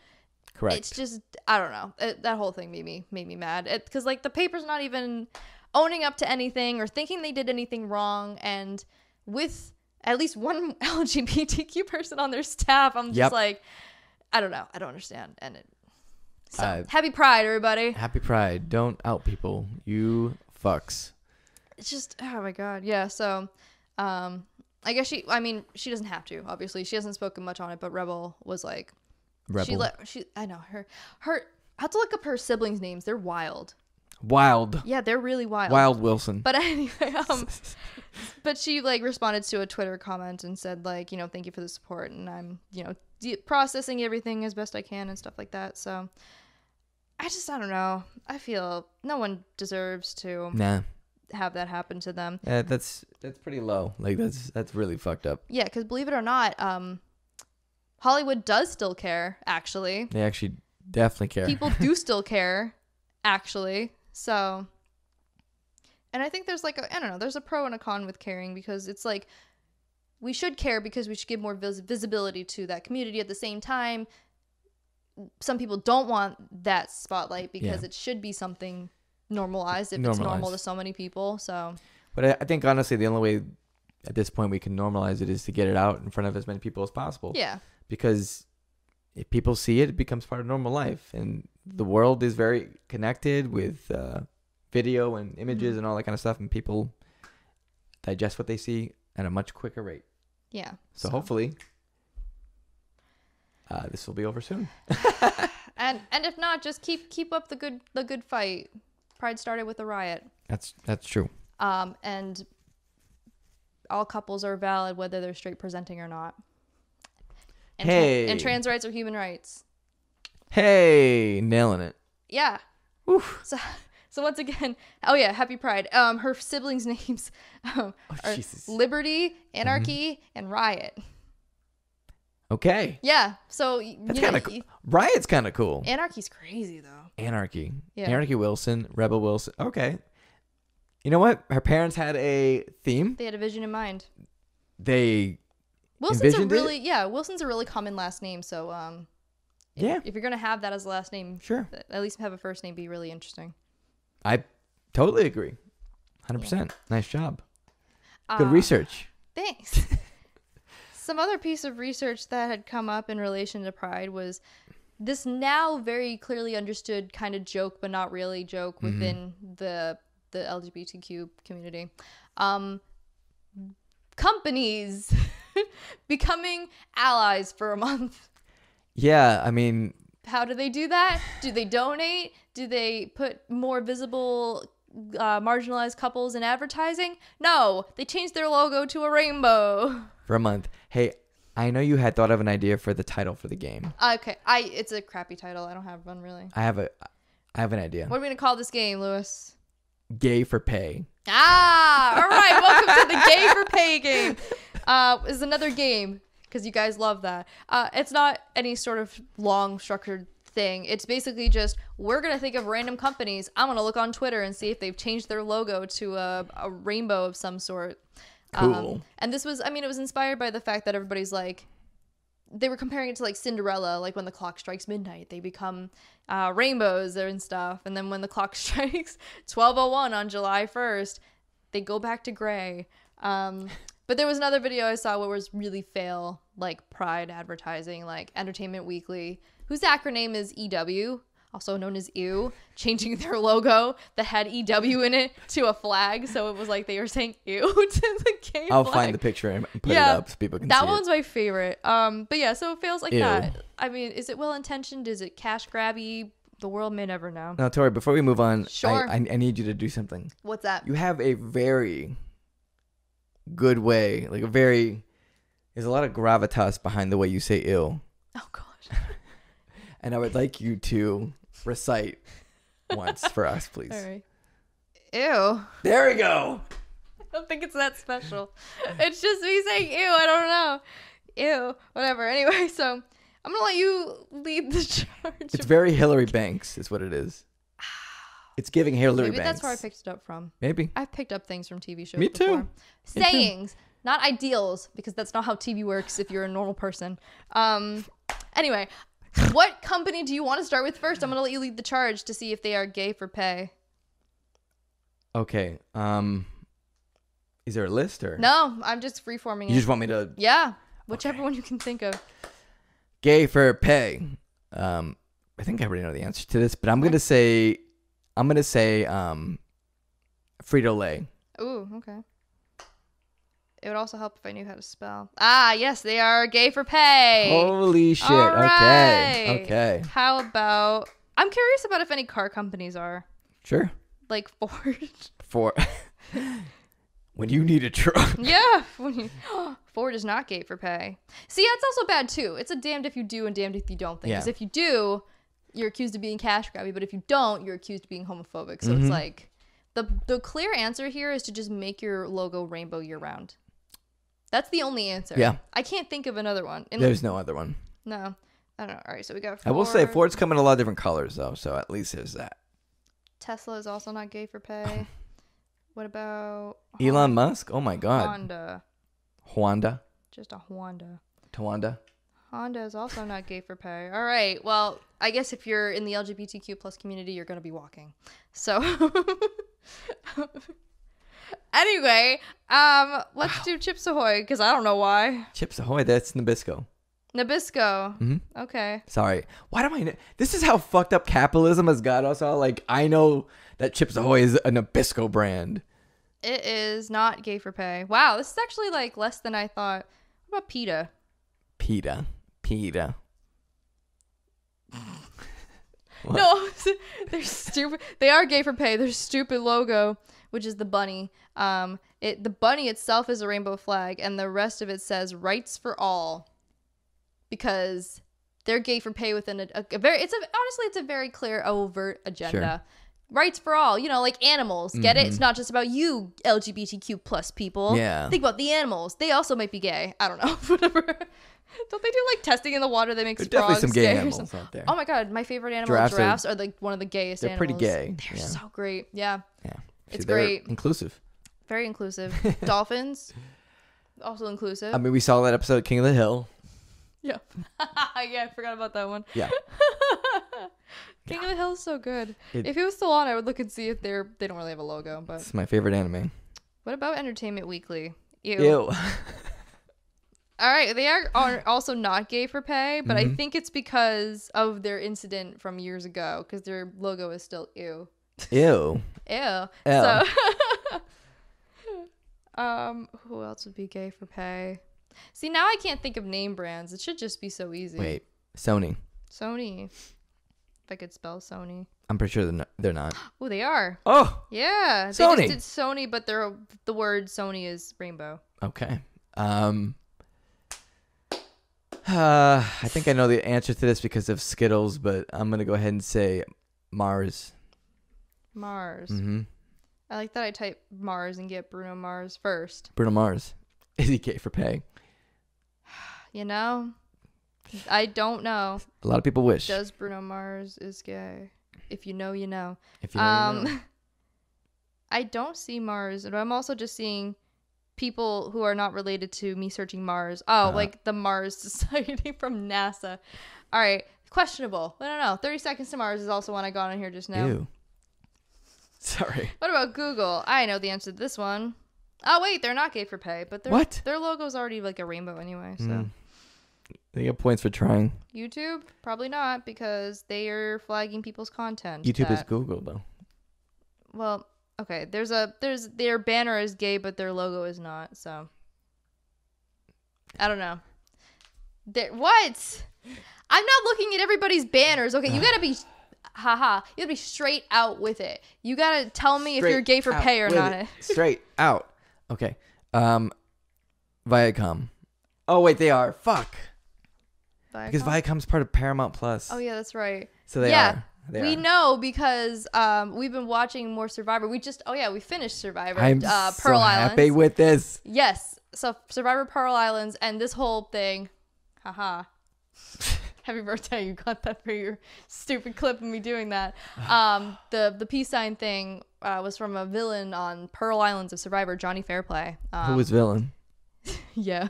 Correct. It's just, I don't know. That whole thing made me mad, because like the paper's not even owning up to anything or thinking they did anything wrong, and with at least one LGBTQ person on their staff, I'm just like, I don't know. I don't understand. And happy Pride, everybody. Happy Pride. Don't out people, you fucks. It's just, oh my god. Yeah. So I guess she doesn't have to, obviously. She hasn't spoken much on it, but Rebel was like, Rebel. I know her. I have to look up her siblings' names. They're wild. Wild. Yeah, they're really wild. Wild Wilson. But anyway, but she like responded to a Twitter comment and said like, thank you for the support, and I'm, processing everything as best I can and stuff like that. So I don't know. I feel no one deserves to have that happen to them. Yeah, that's pretty low. Like that's really fucked up. Yeah, because believe it or not, Hollywood does still care. Actually, They actually definitely care. people do still care. Actually, so. And I think there's like there's a pro and a con with caring, because it's like we should care because we should give more visibility to that community. At the same time, some people don't want that spotlight because it should be something normalized if it's normal to so many people. So, but I think honestly the only way at this point we can normalize it is to get it out in front of as many people as possible. Yeah. Because if people see it, it becomes part of normal life, and the world is very connected with video and images and all that kind of stuff, and people digest what they see at a much quicker rate. Yeah. So hopefully this will be over soon. and if not, just keep up the good fight. Pride started with a riot. That's true. And all couples are valid whether they're straight presenting or not. And and trans rights are human rights. Hey, nailing it. Yeah. Oof. So once again, oh yeah, happy Pride. Her siblings' names are Jesus. Liberty, Anarchy, and Riot. Okay. Yeah. So that's kind of cool. Riot's kind of cool. Anarchy's crazy though. Anarchy. Yeah. Anarchy Wilson, Rebel Wilson. Okay. You know what? Her parents had a theme. They had a vision in mind. They Wilson's envisioned Wilson's a really common last name, so if you're gonna have that as a last name, sure, at least have a first name be really interesting. I totally agree. 100%. Yeah. Nice job. Good research. Thanks. Some other piece of research that had come up in relation to Pride was this now very clearly understood kind of joke, but not really joke within the LGBTQ community. Companies becoming allies for a month. Yeah, I mean, how do they do that? Do they donate? Do they put more visible marginalized couples in advertising? No, they changed their logo to a rainbow for a month. Hey, I know you had thought of an idea for the title for the game. Okay, it's a crappy title. I don't have one really. I have an idea. What are we gonna call this game, Lewis? Gay for Pay. All right. Welcome to the Gay for Pay game. Is another game because you guys love that. It's not any sort of long structured thing. It's basically just we're gonna think of random companies. I'm gonna look on Twitter and see if they've changed their logo to a rainbow of some sort. Cool. And this was, it was inspired by the fact that everybody's like, they were comparing it to like Cinderella, like when the clock strikes midnight, they become rainbows and stuff. And then when the clock strikes 12:01 on July 1st, they go back to gray. But there was another video I saw where it was really fail, like Pride advertising, like Entertainment Weekly, whose acronym is EW, also known as EW, changing their logo that had EW in it to a flag. So it was like they were saying EW to the gay flag. I'll find the picture and put it up so people can see it. That one's my favorite. But yeah, so it feels like that. I mean, is it well-intentioned? Is it cash grabby? The world may never know. Now, Tori, before we move on, sure. I need you to do something. What's that? You have a very good way, there's a lot of gravitas behind the way you say ill. Oh, God. And I would like you to recite once for us, please. All right. Ew. There we go. I don't think it's that special. It's just me saying ew. I don't know. Ew. Whatever. Anyway, so I'm going to let you lead the charge. It's very Hillary Banks is what it is. It's giving Hillary Banks. Maybe that's where I picked it up from. Maybe. I've picked up things from TV shows Me too. before. Sayings, not ideals, because that's not how TV works if you're a normal person. Anyway, what company do you want to start with first? I'm going to let you lead the charge to see if they are gay for pay. Okay. Is there a list or? No, I'm just freeforming it. You just want me to? Yeah. Whichever one you can think of. Gay for pay. I think I already know the answer to this, but I'm going to say Frito-Lay. Ooh, okay. It would also help if I knew how to spell. Ah, yes, they are gay for pay. Holy shit. All Okay. right. Okay. How about... I'm curious about if any car companies are. Sure. Like Ford. For when you need a truck. Yeah. Ford is not gay for pay. See, that's also bad, too. It's a damned if you do and damned if you don't thing. Because if you do, you're accused of being cash grabby. But if you don't, you're accused of being homophobic. So it's like... The clear answer here is to just make your logo rainbow year-round. That's the only answer. Yeah. I can't think of another one. There's no other one. No. I don't know. All right, so we got Ford. I will say Ford's come in a lot of different colors, though, so at least there's that. Tesla is also not gay for pay. What about... Elon Musk? Oh, my God. Honda. Honda? Just a Honda. Tawanda? Honda is also not gay for pay. All right. Well, I guess if you're in the LGBTQ plus community, you're going to be walking. So... Anyway, let's do Chips Ahoy, because I don't know why. Chips Ahoy, that's Nabisco. Nabisco. Mm-hmm. Okay. Sorry. Why do I know? This is how fucked up capitalism has got us all. Like, I know that Chips Ahoy is a Nabisco brand. It is not gay for pay. Wow, this is actually like less than I thought. What about PETA? PETA. No, they're stupid. They are gay for pay. Their stupid logo, which is the bunny. The bunny itself is a rainbow flag, and the rest of it says "Rights for All," because they're gay for pay within a very. Honestly, it's a very clear, overt agenda. Sure. Rights for all, like animals. Get it? It's not just about you, LGBTQ plus people. Yeah. Think about the animals. They also might be gay. I don't know. Whatever. Don't they do like testing in the water that makes There's frogs definitely some gay animals out there. Oh my god, my favorite animal, giraffes are like one of the gayest they're animals. They're pretty gay. They're so great. Yeah. Yeah. It's great. Inclusive. Very inclusive. Dolphins, also inclusive. I mean, we saw that episode of King of the Hill. Yeah. Yeah, I forgot about that one. Yeah. King of the Hill is so good. If it was still on, I would look and see if they don't really have a logo. But it's my favorite anime. What about Entertainment Weekly? Ew. All right, they are also not gay for pay, but I think it's because of their incident from years ago, because their logo is still ew. Ew. Ew. So, who else would be gay for pay? See, now I can't think of name brands. It should just be so easy. Wait, Sony. Sony. If I could spell Sony. I'm pretty sure they're not. Oh, they are. Oh. Yeah. Sony. They just did Sony, but the word Sony is rainbow. Okay. I think I know the answer to this because of Skittles, but I'm going to go ahead and say Mars. Mars. Mm-hmm. I like that I type Mars and get Bruno Mars first. Bruno Mars. Is he gay for pay? I don't know. A lot of people wish. Does Bruno Mars is gay? If you know, you know. If you know, you know. I don't see Mars, but I'm also just seeing people who are not related to me searching Mars. Oh, like the Mars Society from NASA. All right. Questionable. I don't know. 30 Seconds to Mars is also one I got on here just now. Ew. Sorry. What about Google? I know the answer to this one. Oh, wait. They're not gay for pay, but their logo's already like a rainbow anyway, so. They get points for trying. YouTube? Probably not, because they are flagging people's content. YouTube is Google, though. Well, okay. Their banner is gay, but their logo is not. So I don't know. What? I'm not looking at everybody's banners. Okay, you gotta be, you gotta be straight out with it. You gotta tell me if you're gay for pay or not. Straight out. Okay. Viacom. Oh wait, they are. Fuck. Viacom? Because Viacom's part of Paramount Plus. Oh yeah, that's right. So they are. We know because we've been watching more Survivor. We finished Survivor. I'm Pearl Islands. Happy with this. Yes. So Survivor Pearl Islands and this whole thing. Haha. Happy birthday. You got that for your stupid clip of me doing that. The peace sign thing was from a villain on Pearl Islands of Survivor, Johnny Fairplay. Who was villain? Yeah.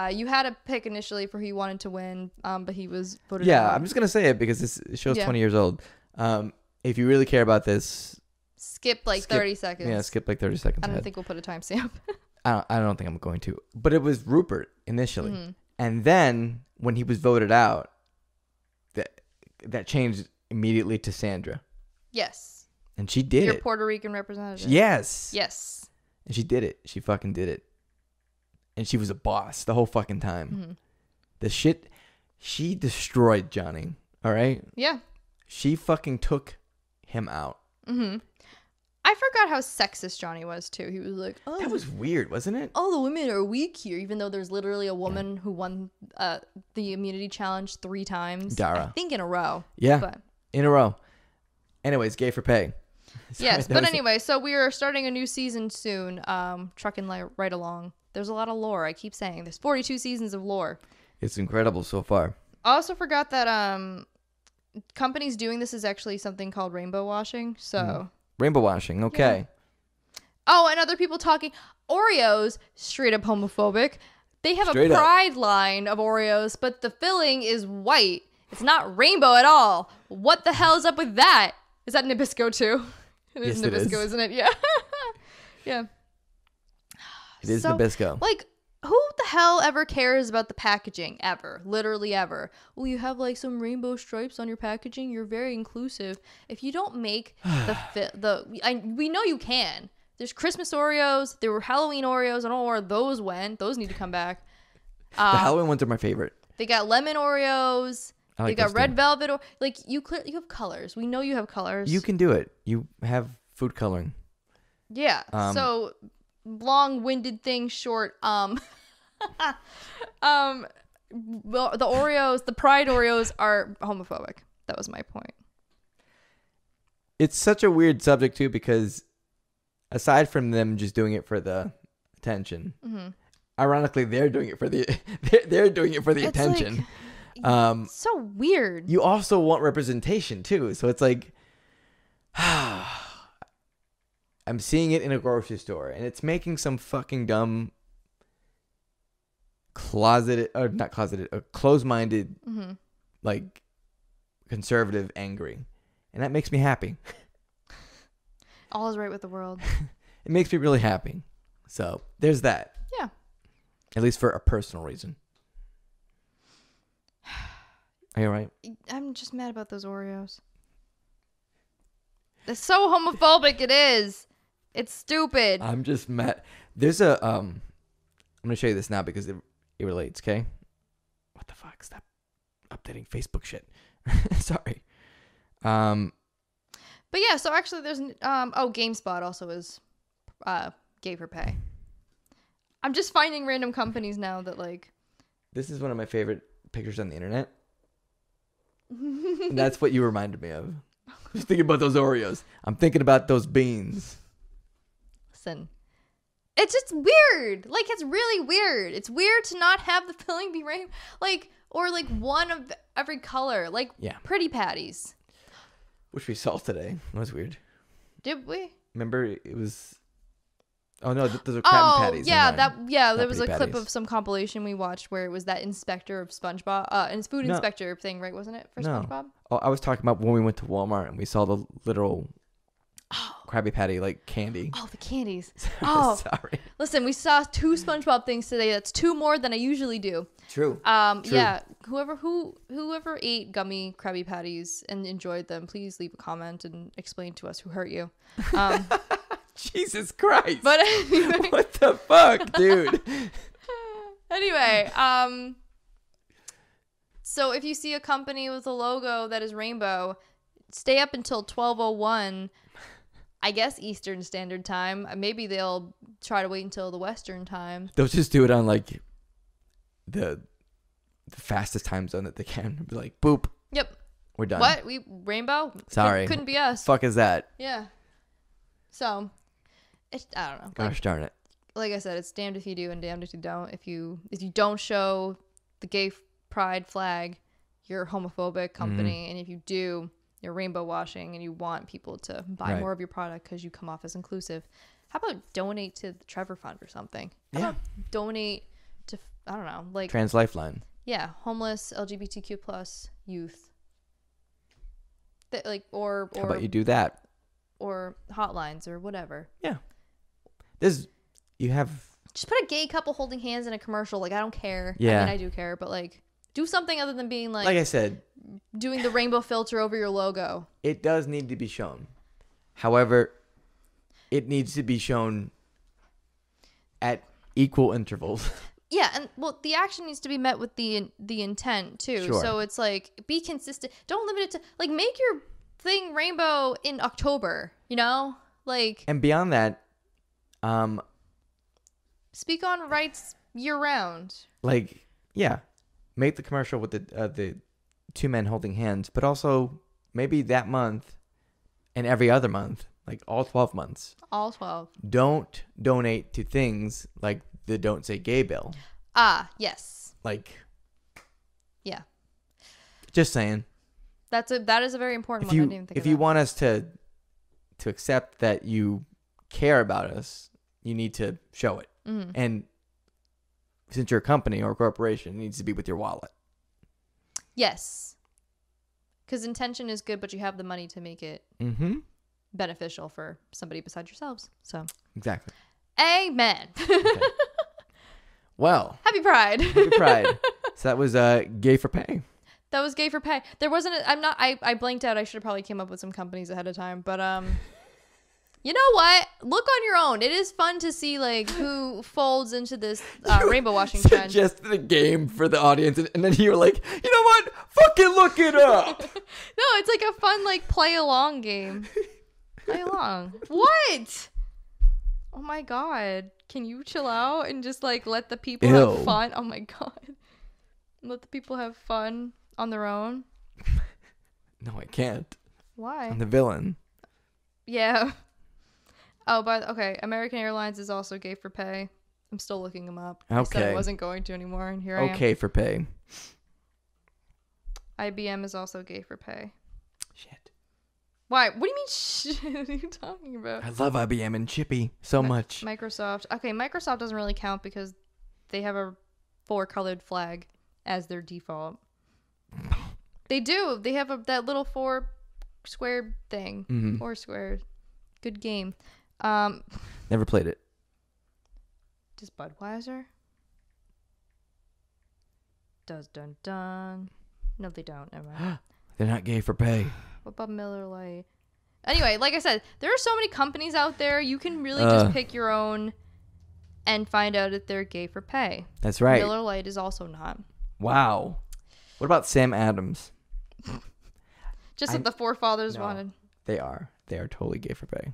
You had a pick initially for who you wanted to win, but he was voted out. I'm just going to say it because this show's 20 years old. If you really care about this, skip 30 seconds. Yeah, skip 30 seconds. I don't think we'll put a timestamp. I don't think I'm going to. But it was Rupert initially. Mm-hmm. And then when he was voted out, that changed immediately to Sandra. Yes. And she did Your it. Puerto Rican representative. Yes. Yes. And she did it. She fucking did it. And she was a boss the whole fucking time. Mm-hmm. The shit, she destroyed Johnny. All right? Yeah. She fucking took him out. Mm-hmm. I forgot how sexist Johnny was too. He was like, "Oh, That was weird, wasn't it? all the women are weak here," even though there's literally a woman who won the immunity challenge 3 times. Dara. I think in a row. Yeah. But In a row. Anyways, gay for pay. Sorry, yes, that but was- anyway, so we are starting a new season soon. Trucking right along. There's a lot of lore. I keep saying there's 42 seasons of lore. It's incredible so far. I also forgot that companies doing this is actually something called rainbow washing. So Rainbow washing. Okay. oh, and other people talking Oreos straight up homophobic. They have Straight a up. pride line of Oreos, but the filling is white. It's not rainbow at all. What the hell is up with that? Is that Nabisco too? It is Yes, it Nabisco, is. isn't it? Yeah. Yeah. It is So, Nabisco. Like, who the hell ever cares about the packaging? Ever. Literally ever. Well, you have like some rainbow stripes on your packaging. You're very inclusive. If you don't make we know you can. There's Christmas Oreos. There were Halloween Oreos. I don't know where those went. Those need to come back. The Halloween ones are my favorite. They got lemon Oreos. I like They got those red too. velvet. Like you have colors. We know you have colors. You can do it. You have food coloring. Yeah. So long-winded thing short. Well, the Oreos, the Pride Oreos are homophobic. That was my point. It's such a weird subject too because aside from them just doing it for the attention, ironically they're doing it for the they're doing it for the It's attention. So weird. You also want representation too, so it's like I'm seeing it in a grocery store and it's making some fucking dumb closed-minded like conservative angry, and that makes me happy. All is right with the world. It makes me really happy. So there's that. Yeah. At least for a personal reason. Are you all right? I'm just mad about those Oreos. It's so homophobic. It is. It's stupid. I'm just mad. There's a I'm gonna show you this now because it relates. Okay. What the fuck? Stop updating Facebook shit. Sorry. But yeah, so actually there's GameSpot also is gay for pay. I'm just finding random companies now that like This is one of my favorite pictures on the internet. And that's what you reminded me of. Just thinking about those Oreos. I'm thinking about those beans. listen. It's just weird. Like it's really weird. It's weird to not have the filling be rainbow or one of every color. Like Yeah. Pretty Patties. Which we saw today. That was weird. Did we? Remember it was Oh no, those are Krabby Patties. yeah, never mind. there was a Pretty clip Patties. of some compilation we watched where it was that inspector of SpongeBob, and food No. inspector thing, right? Wasn't it for No. SpongeBob? Oh, I was talking about when we went to Walmart and we saw the literal Krabby Patty like candy. Oh, the candies. Oh, Sorry. listen, we saw 2 SpongeBob things today. That's 2 more than I usually do. True. True. Yeah. Whoever ate gummy Krabby Patties and enjoyed them, please leave a comment and explain to us who hurt you. Jesus Christ. But anyway, What the fuck, dude? anyway, so if you see a company with a logo that is rainbow, stay up until 12:01, I guess Eastern Standard Time. Maybe they'll try to wait until the Western time. They'll just do it on like the fastest time zone that they can. Be like, boop, Yep. we're done. What? Rainbow? Sorry. Couldn't be us. Fuck is that? Yeah. So, I don't know. Gosh darn it. Like I said, it's damned if you do and damned if you don't. If you don't show the gay pride flag, you're a homophobic company, and if you do, you're rainbow washing, and you want people to buy Right. more of your product because you come off as inclusive. How about donate to the Trevor Fund or something? How Yeah. about donate to I don't know, like Trans Lifeline. yeah, homeless LGBTQ plus youth. That or How about you do that? or hotlines or whatever. Yeah. You have Just put a gay couple holding hands in a commercial. Like, I don't care. Yeah. I mean, I do care, but like, do something other than being like I said, doing the rainbow filter over your logo. it does need to be shown. However, it needs to be shown at equal intervals. Yeah, and well, the action needs to be met with the intent too. Sure. So it's like, be consistent. Don't limit it to, like, make your thing rainbow in October. You know, like, And beyond that, speak on rights year round. like, yeah, make the commercial with the two men holding hands, but also maybe that month and every other month, like all 12 months, All 12. don't donate to things like the Don't Say Gay bill. Ah, yes. Like, Yeah. just saying. That is a very important If one. I you didn't even think if of you that. want us to accept that you care about us, you need to show it. Mhm. And since you're a company or a corporation, it needs to be with your wallet. Yes. Because intention is good, but you have the money to make it Mm-hmm. beneficial for somebody besides yourselves. So, Exactly. amen. Well, Happy Pride. happy Pride. So that was Gay for Pay. That was Gay for Pay. There wasn't. I blanked out. I should have probably came up with some companies ahead of time. But you know what? Look on your own. It is fun to see like who folds into this rainbow washing trend. Suggested a game for the audience, and then you were like, you know what? Fucking look it up. No, it's like a fun like play along game. Play along. What? Oh my god. Can you chill out and just like let the people have Ew. fun? Oh my god. Let the people have fun on their own. No, I can't. Why? I'm the villain. Yeah. Oh, but okay. American Airlines is also Gay for Pay. I'm still looking them up. I said I Okay. wasn't going to anymore, and here I am. Okay for pay. IBM is also Gay for Pay. Shit. Why? What do you mean shit? What are you talking about? I love IBM and Chippy so much. Microsoft. Okay, Microsoft doesn't really count because they have a 4-colored flag as their default. They do. They have that little 4 square thing. Mhm. 4 squared. Good game. Never played it. Does Budweiser? Does dun dun. No, they don't. Never mind. They're not gay for pay. What about Miller Lite? Anyway, like I said, there are so many companies out there. You can really just pick your own and find out if they're gay for pay. That's right. Miller Lite is also not. Wow. What about Sam Adams? Just what the forefathers No. wanted. They are. They are totally gay for pay.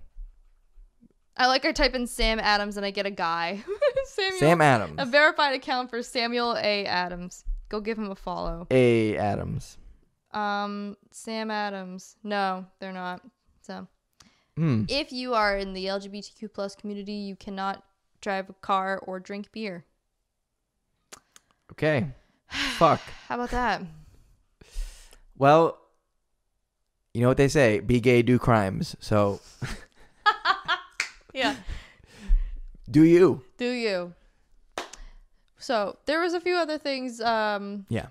I type in Sam Adams and I get a guy. Sam Adams. A verified account for Samuel A. Adams. Go give him a follow. A. Adams. Sam Adams. No, they're not. So, Hmm. if you are in the LGBTQ plus community, you cannot drive a car or drink beer. Okay. Fuck. How about that? Well, you know what they say: be gay, do crimes. So, Yeah. do you? Do you? So there was a few other things Yeah.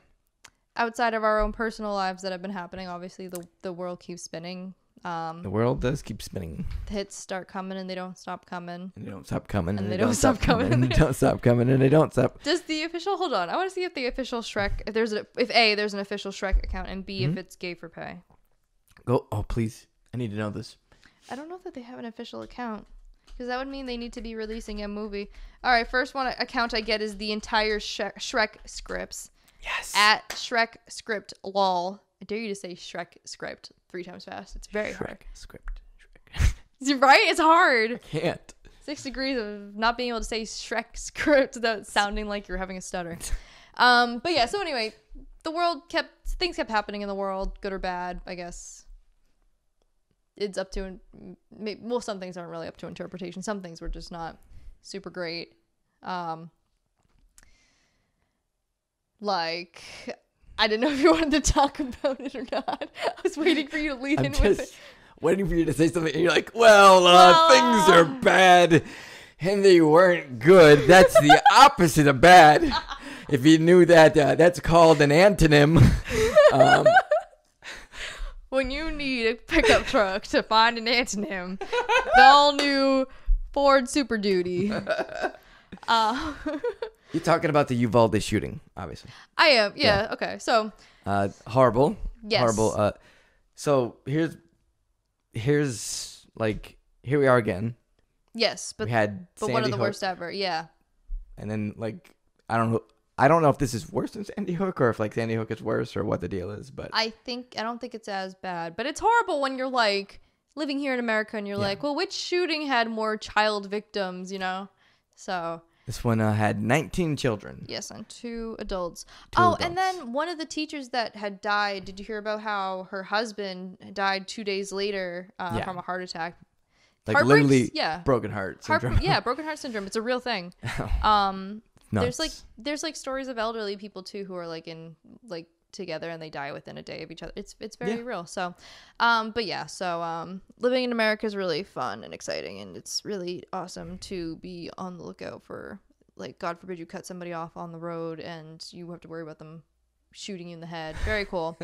outside of our own personal lives that have been happening. Obviously, the world keeps spinning. The world does keep spinning, The hits start coming and they don't stop coming. and they don't stop coming, And they don't stop coming, and and they don't stop coming, and they don't stop. Does the official hold on? I want to see if the official Shrek if A, there's an official Shrek account, and B, if it's gay for pay. Go. Oh, please. I need to know this. I don't know that they have an official account. Because that would mean they need to be releasing a movie. All right, first one account I get is the entire Shrek scripts. Yes. At Shrek script lol. I dare you to say Shrek script 3 times fast. It's very hard. Shrek script. Shrek. Right? It's hard. Can't. 6 degrees of not being able to say Shrek script without sounding like you're having a stutter. But yeah, so anyway, things kept happening in the world, good or bad, I guess. It's up to, well, some things aren't really up to interpretation. Some things were just not super great. Like, I didn't know if you wanted to talk about it or not. I was waiting for you to lead I'm in with it. just waiting for you to say something, and you're like, well, things are bad, and they weren't good. That's the opposite of bad. If you knew that, that's called an antonym. When you need a pickup truck to find an antonym, the all-new Ford Super Duty. You're talking about the Uvalde shooting, obviously. I am, yeah. Okay, so Horrible. Yes. Horrible. So here's like here we are again. Yes, but We had one Sandy of the Hook, worst ever. Yeah. and then like I don't know if this is worse than Sandy Hook or if like Sandy Hook is worse or what the deal is, but I don't think it's as bad, but it's horrible when you're like living here in America and you're like, well, which shooting had more child victims, you know? So this one had 19 children. yes, and 2 adults. Two And adults. then one of the teachers that had died, did you hear about how her husband died 2 days later Yeah. from a heart attack? Like Heart literally breaks? Yeah. broken heart syndrome. Yeah, broken heart syndrome. It's a real thing. Nuts. There's like stories of elderly people too who are like in like together and they die within a day of each other. It's very real. So but yeah, so living in America is really fun and exciting, and it's really awesome to be on the lookout for, like, God forbid you cut somebody off on the road and you have to worry about them shooting you in the head. Very cool.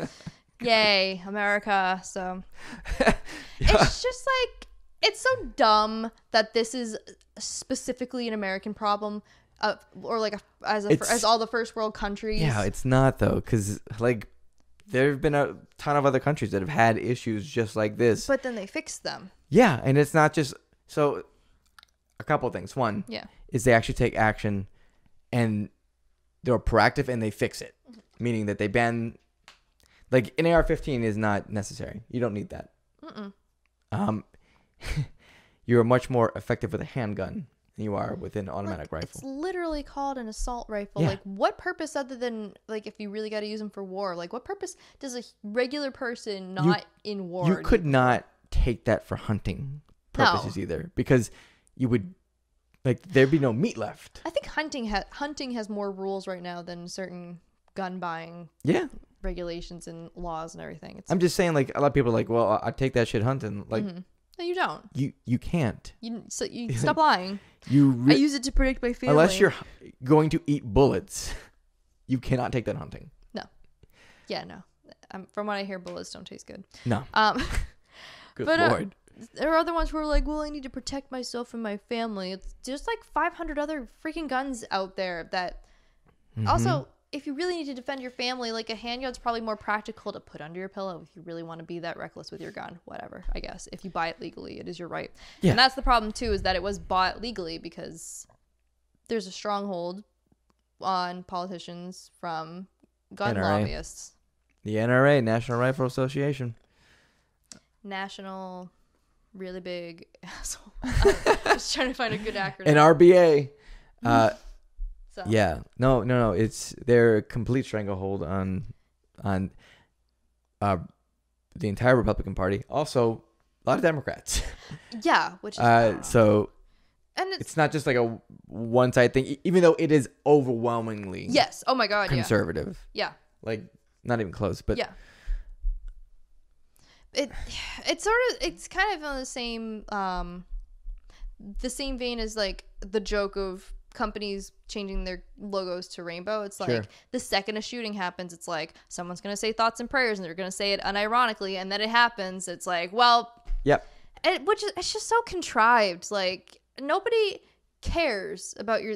Yay, America. So it's just like, it's so dumb that this is specifically an American problem, or like as all the first world countries. Yeah, it's not though, because like there have been a ton of other countries that have had issues just like this. But then they fix them. Yeah, and it's not just so. A couple of things. One, is they actually take action, and they're proactive and they fix it, meaning that they ban. Like an AR-15 is not necessary. You don't need that. You're much more effective with a handgun than you are with an automatic rifle. It's literally called an assault rifle. Yeah. Like, what purpose other than, like, if you really got to use them for war? Like, what purpose does a regular person not in war? You could not take that for hunting purposes either, because you would, like, there'd be no meat left. I think hunting has more rules right now than certain gun buying regulations and laws and everything. I'm just saying, like, a lot of people are like, well, I take that shit hunting. Like, no, you don't. You can't. You stop lying. I use it to predict my family. Unless you're going to eat bullets, you cannot take that hunting. No. Yeah, no. From what I hear, bullets don't taste good. No. Good but, Lord. There are other ones who are like, well, I need to protect myself and my family. It's just like 500 other freaking guns out there that also, if you really need to defend your family, like, a handgun's probably more practical to put under your pillow if you really want to be that reckless with your gun. Whatever, I guess. If you buy it legally, it is your right. Yeah. And that's the problem, too, is that it was bought legally because there's a stronghold on politicians from gun lobbyists. The NRA, National Rifle Association. National, really big asshole. I was trying to find a good acronym. NRBA. So. Yeah, no. It's their complete stranglehold on the entire Republican Party. Also, a lot of Democrats. Yeah, which is so. And it's not just like a one-side thing, even though it is overwhelmingly. Yes. Oh my God. Conservative. Yeah. Like, not even close, but yeah. It's kind of on the same vein as, like, the joke of companies changing their logos to rainbow. It's like the second a shooting happens, it's like someone's gonna say thoughts and prayers and they're gonna say it unironically, and then it happens. It's like, well, which is, it's just so contrived. Like, nobody cares about your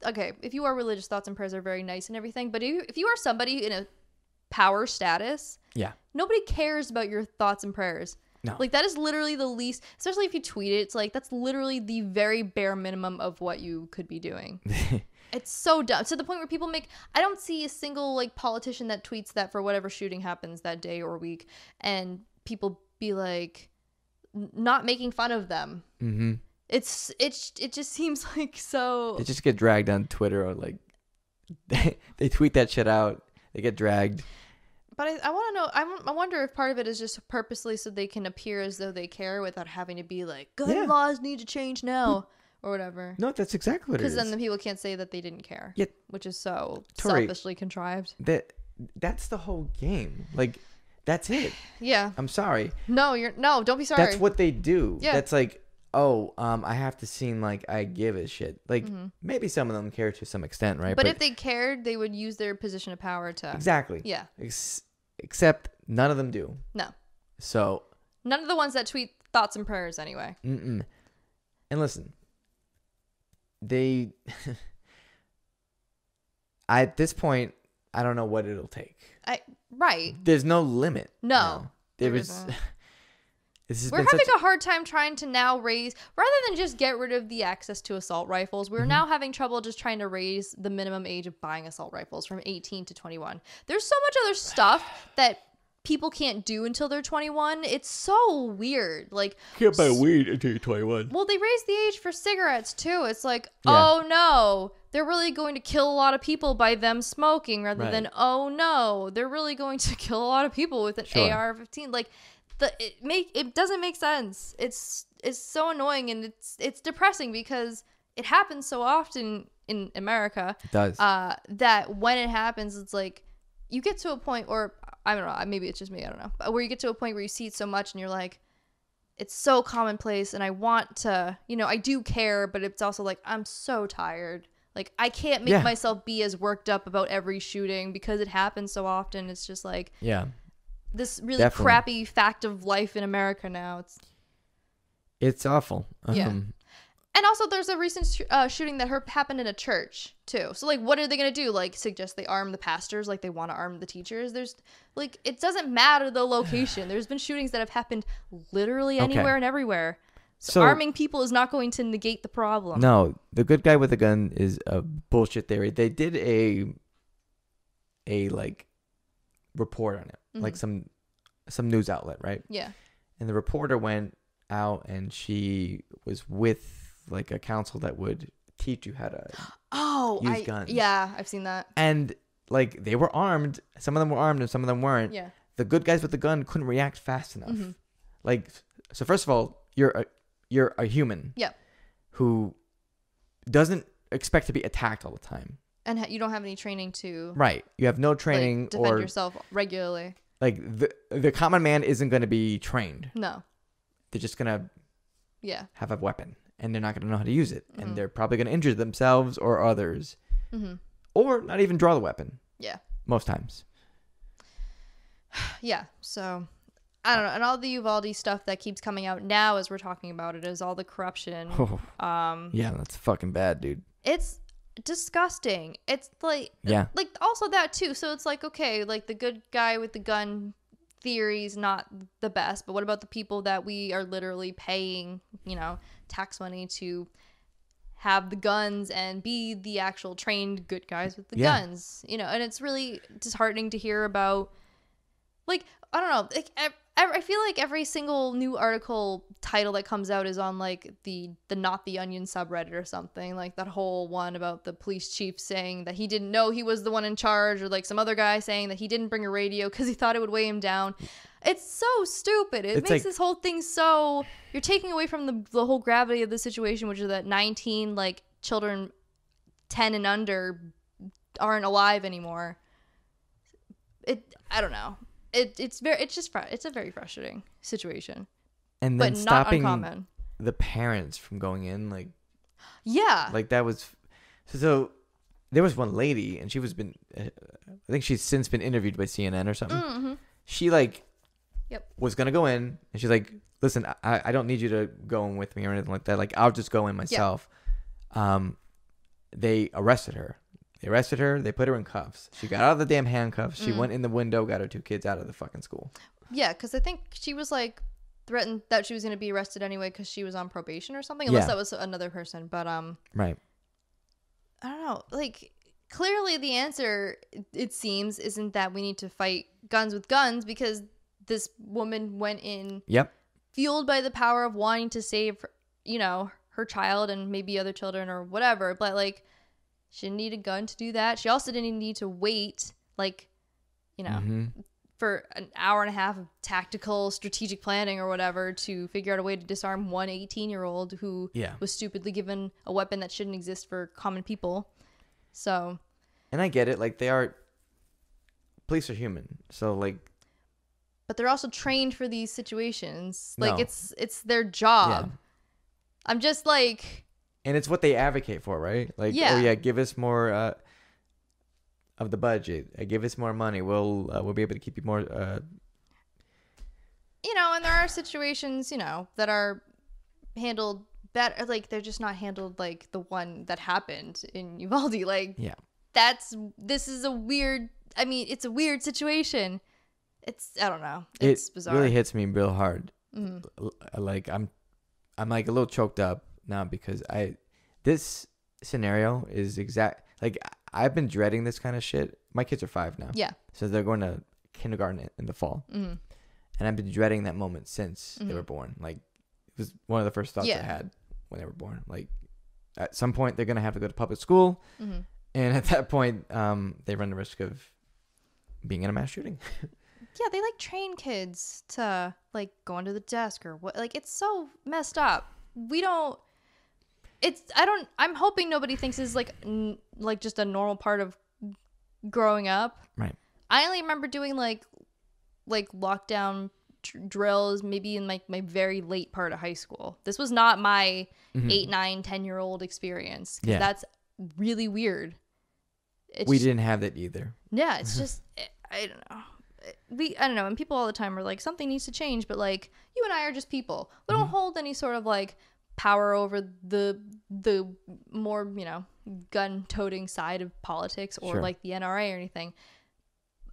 okay, if you are religious, thoughts and prayers are very nice and everything, but if you are somebody in a power status, nobody cares about your thoughts and prayers. No. Like, that is literally the least, especially if you tweet it, it's like, that's literally the very bare minimum of what you could be doing. It's so dumb. To the point where people I don't see a single, like, politician that tweets that for whatever shooting happens that day or week, and people be like, not making fun of them. Mm-hmm. It just seems like so. They just get dragged on Twitter, or like, they tweet that shit out. They get dragged. But I want to know, I wonder if part of it is just purposely so they can appear as though they care without having to be like, gun laws need to change now, or whatever. No, that's exactly what it is. Because then the people can't say that they didn't care, which is so Tori, selfishly contrived. That's the whole game. Like, that's it. Yeah. I'm sorry. No, don't be sorry. That's what they do. Yeah. That's like, I have to seem like I give a shit. Like, maybe some of them care to some extent, right? But if they cared, they would use their position of power to. Exactly. Yeah. Except none of them do. No. So. None of the ones that tweet thoughts and prayers, anyway. And listen, they. At this point, I don't know what it'll take. Right. There's no limit. No. There was. We're having a hard time trying to now raise, rather than just get rid of the access to assault rifles, we're now having trouble just trying to raise the minimum age of buying assault rifles from 18 to 21. There's so much other stuff that people can't do until they're 21. It's so weird. Like, can't buy weed until you're 21. Well, they raised the age for cigarettes too. It's like, oh no, they're really going to kill a lot of people by them smoking, rather than, oh no, they're really going to kill a lot of people with an AR-15. Like, it doesn't make sense. It's so annoying, and it's depressing because it happens so often in America. It does. That when it happens, it's like you get to a point, or I don't know, maybe it's just me, I don't know, but where you get to a point where you see it so much and you're like, it's so commonplace, and I want to, I do care, but it's also like, I'm so tired. Like, I can't make myself be as worked up about every shooting because it happens so often. It's just like, this really crappy fact of life in America now. It's awful. And also, there's a recent shooting that happened in a church too. So, like, what are they gonna do? Like, suggest they arm the pastors like they want to arm the teachers? There's like, it doesn't matter the location. There's been shootings that have happened literally anywhere and everywhere. So arming people is not going to negate the problem. No, the good guy with the gun is a bullshit theory. They did a like report on it, like some news outlet, right? Yeah. And the reporter went out, and she was with like a council that would teach you how to use guns. Yeah, I've seen that. And like, they were armed. Some of them were armed, and some of them weren't. Yeah. The good guys with the gun couldn't react fast enough. Like, so first of all, you're a human. Yeah. Who doesn't expect to be attacked all the time. And you don't have any training to... Right. You have no training, like, defend yourself regularly. Like, the common man isn't going to be trained. No. They're just going to have a weapon. And they're not going to know how to use it. And they're probably going to injure themselves or others. Or not even draw the weapon. Yeah. Most times. Yeah. So, I don't know. And all the Uvalde stuff that keeps coming out now as we're talking about it is all the corruption. Yeah, that's fucking bad, dude. It's disgusting. It's like, like also that too. So it's like, okay, like the good guy with the gun theory is not the best, but what about the people that we are literally paying, tax money to have the guns and be the actual trained good guys with the guns, and it's really disheartening to hear about, like, I don't know, like, I feel like every single new article title that comes out is on like the Not the Onion subreddit or something, like that whole one about the police chief saying that he didn't know he was the one in charge, or like some other guy saying that he didn't bring a radio because he thought it would weigh him down. It's so stupid. It makes this whole thing so, you're taking away from the whole gravity of the situation, which is that 19 like children 10 and under aren't alive anymore. I don't know. It's a very frustrating situation. And then but stopping not uncommon. The parents from going in, like, like that was so. There was one lady, and I think she's since been interviewed by CNN or something. She was gonna go in, and she's like, "Listen, I don't need you to go in with me or anything like that. Like, I'll just go in myself." They arrested her. They put her in cuffs. She got out of the damn handcuffs. She went in the window, got her two kids out of the fucking school. Yeah, because I think she was like threatened that she was going to be arrested anyway because she was on probation or something, unless that was another person. But right. I don't know. Like, clearly the answer, it seems, isn't that we need to fight guns with guns, because this woman went in fueled by the power of wanting to save, her child and maybe other children or whatever. But like, she didn't need a gun to do that. She also didn't need to wait, like, for an hour and a half of tactical strategic planning or whatever to figure out a way to disarm one 18-year-old who was stupidly given a weapon that shouldn't exist for common people. So. And I get it. Like, police are human. So, like. But they're also trained for these situations. Like, it's their job. Yeah. I'm just like. And it's what they advocate for, right? Like, give us more of the budget. Give us more money. We'll be able to keep you more. And there are situations, that are handled better. Like, they're just not handled like the one that happened in Uvalde. Like, this is a weird. I mean, it's a weird situation. I don't know. It's bizarre. It really hits me real hard Like I'm like a little choked up now because this scenario is like I've been dreading this kind of shit. My kids are 5 now. Yeah. So they're going to kindergarten in the fall. And I've been dreading that moment since they were born. Like it was one of the first thoughts I had when they were born. Like at some point they're going to have to go to public school. And at that point, they run the risk of being in a mass shooting. Yeah, they like train kids to like go under the desk or what. Like it's so messed up. I'm hoping nobody thinks it's like just a normal part of growing up. Right. I only remember doing like lockdown drills maybe in like my very late part of high school. This was not my 8, 9, 10-year-old experience. Yeah. That's really weird. We didn't have that either. Yeah, it's just I don't know. I don't know, and people all the time are like, something needs to change, but like you and I are just people. We don't hold any sort of like power over the more, gun-toting side of politics or like the NRA or anything.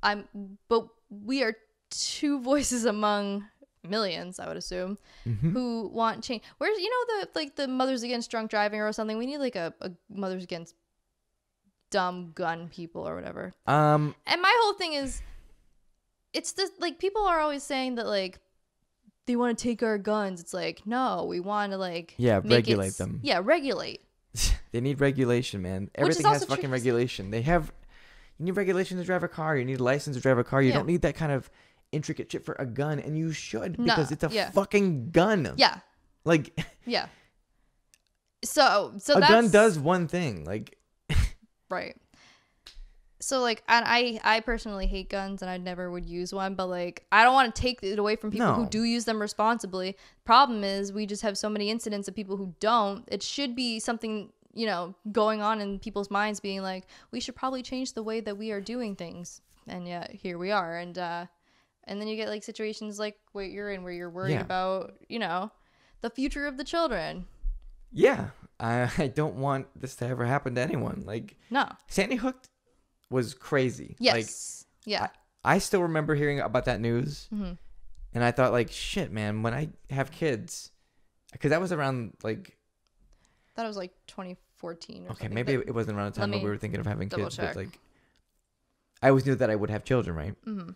But we are two voices among millions, I would assume, who want change. Where's the Mothers Against Drunk Driving or something? We need like a Mothers Against Dumb Gun People or whatever. And my whole thing is, it's this, like, people are always saying that like they want to take our guns. It's like, no, we want to like regulate them. Yeah, regulate. They need regulation, man. Everything has fucking regulation. You need regulation to drive a car. You need a license to drive a car. You don't need that kind of intricate shit for a gun, and you should, because it's a fucking gun. Yeah. Like. Yeah. So a gun does one thing, like. Right. So like, and I personally hate guns, and I never would use one, but like, I don't want to take it away from people who do use them responsibly. Problem is, we just have so many incidents of people who don't. It should be something, going on in people's minds, being like, we should probably change the way that we are doing things. And yet here we are. And then you get like situations like what you're in, where you're worried about, the future of the children. Yeah. I don't want this to ever happen to anyone. Like, no. Sandy Hook was crazy. Yes. Like, yeah. I still remember hearing about that news, and I thought, like, shit, man, when I have kids, because that was around like. That was like 2014. Okay, maybe it wasn't around the time when we were thinking of having kids, but like, I always knew that I would have children, right?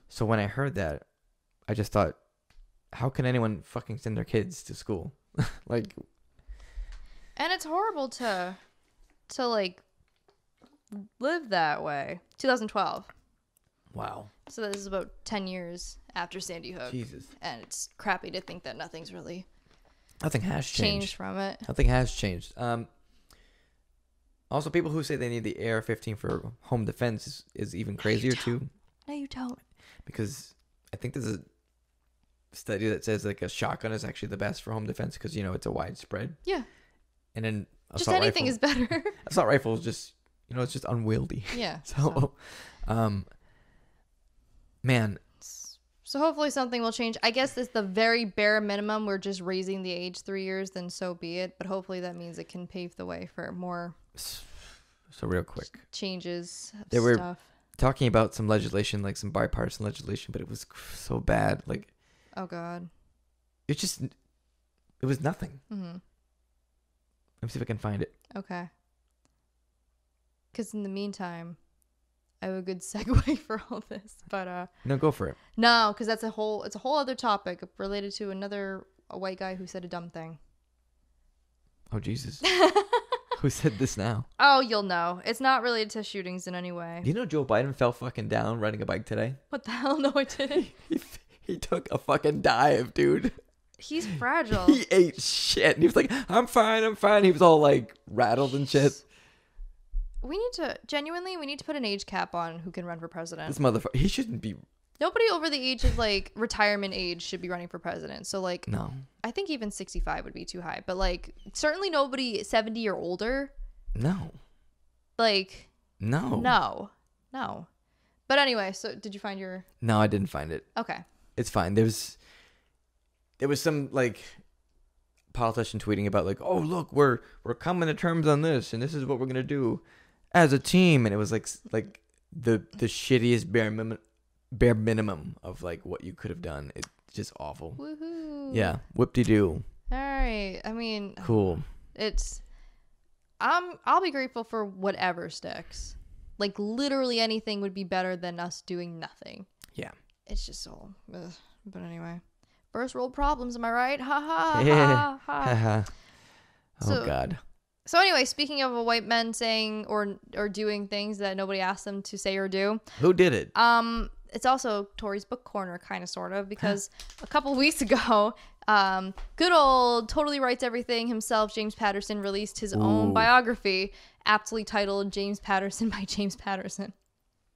So when I heard that, I just thought, how can anyone fucking send their kids to school? Like. And it's horrible to like live that way. 2012. Wow. So this is about 10 years after Sandy Hook. Jesus. And it's crappy to think that nothing has changed from it. Nothing has changed. Also, people who say they need the AR-15 for home defense is even crazier too. No, you don't. Because I think there's a study that says like a shotgun is actually the best for home defense because it's a widespread. Yeah. And then just anything is better. Assault rifle is just it's just unwieldy. Yeah. So, man. So hopefully something will change. I guess it's the very bare minimum. We're just raising the age 3 years, then so be it. But hopefully that means it can pave the way for more. So real quick. Changes. They were talking about some legislation, like some bipartisan legislation, but it was so bad. Like. Oh God. It was nothing. Let me see if I can find it. Okay. Because in the meantime, I have a good segue for all this, but no, go for it. No, because it's a whole other topic related to a white guy who said a dumb thing. Oh Jesus! Who said this now? Oh, you'll know. It's not related to shootings in any way. Do you know Joe Biden fell fucking down riding a bike today? What the hell? No, I didn't. He took a fucking dive, dude. He's fragile. He ate shit. And he was like, I'm fine. He was all like rattled and shit. We need to put an age cap on who can run for president. This motherfucker, he shouldn't be. Nobody over the age of like retirement age should be running for president. So like, no. I think even 65 would be too high. But like, certainly nobody 70 or older. No. Like. No. No. But anyway, so did you find your? No, I didn't find it. Okay. It's fine. There was some like politician tweeting about like, oh look, we're coming to terms on this, and this is what we're gonna do as a team, and it was like the shittiest bare minimum of like what you could have done. It's just awful. Woohoo. Yeah, whoop-de-doo. All right. I mean, Cool. I'll be grateful for whatever sticks. Like literally anything would be better than us doing nothing. Yeah. It's just so. Ugh. But anyway, first world problems. Am I right? Ha ha Yeah. ha ha. Oh God. So anyway, speaking of white men saying or doing things that nobody asked them to say or do, Who did it? it's also Tori's book corner, kind of, sort of, because a couple weeks ago, good old Totally Writes Everything himself, James Patterson, released his own biography, aptly titled James Patterson by James Patterson.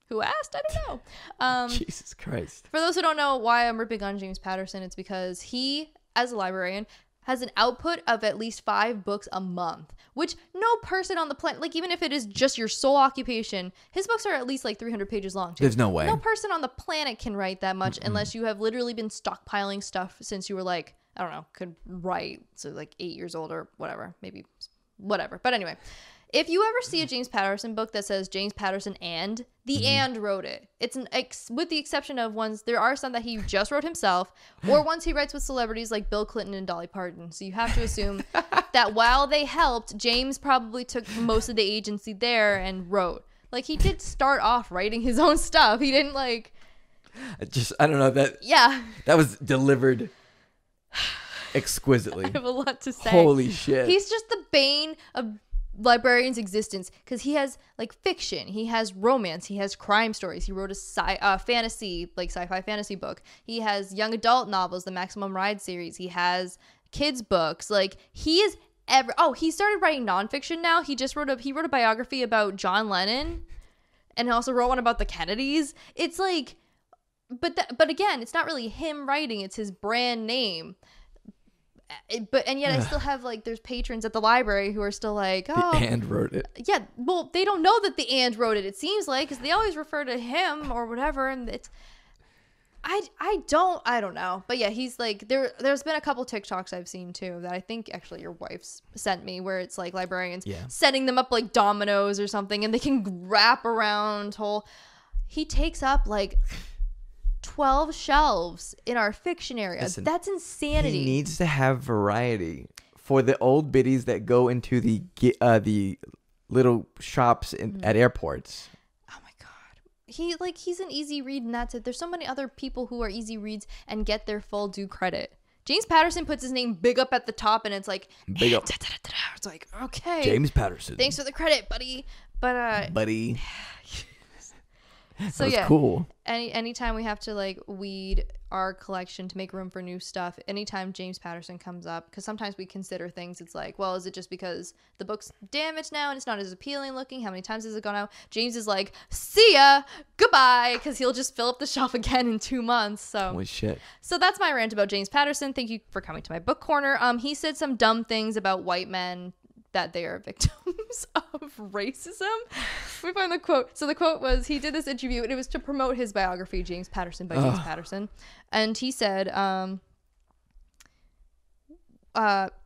Who asked? I don't know. Jesus Christ. For those who don't know why I'm ripping on James Patterson, it's because he, as a librarian, has an output of at least 5 books a month, which no person on the planet, like even if it is just your sole occupation, his books are at least like 300 pages long too. There's no way. No person on the planet can write that much unless you have literally been stockpiling stuff since you were like, I don't know, could write, so like 8 years old or whatever, maybe whatever. But anyway, if you ever see a James Patterson book that says James Patterson and, the and wrote it. It's with the exception of ones, there are some that he just wrote himself, or ones he writes with celebrities like Bill Clinton and Dolly Parton. So you have to assume that while they helped, James probably took most of the agency there and wrote. Like, he did start off writing his own stuff. He didn't like... I don't know, that Yeah. that was delivered exquisitely. I have a lot to say. Holy shit. He's just the bane of librarian's existence because he has like fiction, he has romance, he has crime stories. He wrote a fantasy, like sci-fi fantasy book. He has young adult novels, the Maximum Ride series. He has kids books. Like, he is he started writing nonfiction now. He wrote a biography about John Lennon and also wrote one about the Kennedys. It's like, but again, it's not really him writing, it's his brand name. And yet I still have like, there's patrons at the library who are still like, oh, the and wrote it. Yeah, well, they don't know that the and wrote it. It seems like, because they always refer to him or whatever, and it's I don't know, but yeah, he's like there's been a couple TikToks I've seen too that I think actually your wife's sent me, where it's like librarians setting them up like dominoes or something, and they can wrap around whole. He takes up like 12 shelves in our fiction area. Listen, that's insanity. He needs to have variety for the old biddies that go into the little shops at airports. Oh my god, he's an easy read, and that's it. There's so many other people who are easy reads and get their full due credit. James Patterson puts his name big up at the top, and it's like big up. It's like, okay, James Patterson. Thanks for the credit, buddy. But buddy. So yeah, cool. Anytime we have to like weed our collection to make room for new stuff, anytime James Patterson comes up, because sometimes we consider things, it's like, well, is it just because the book's damaged now and it's not as appealing looking? How many times has it gone out? James is like, see ya, goodbye, because he'll just fill up the shelf again in 2 months. So holy shit. So that's my rant about James Patterson. Thank you for coming to my book corner. He said some dumb things about white men, that they are victims of racism. Let me find the quote. So the quote was, he did this interview, and it was to promote his biography, James Patterson by James Patterson. And he said,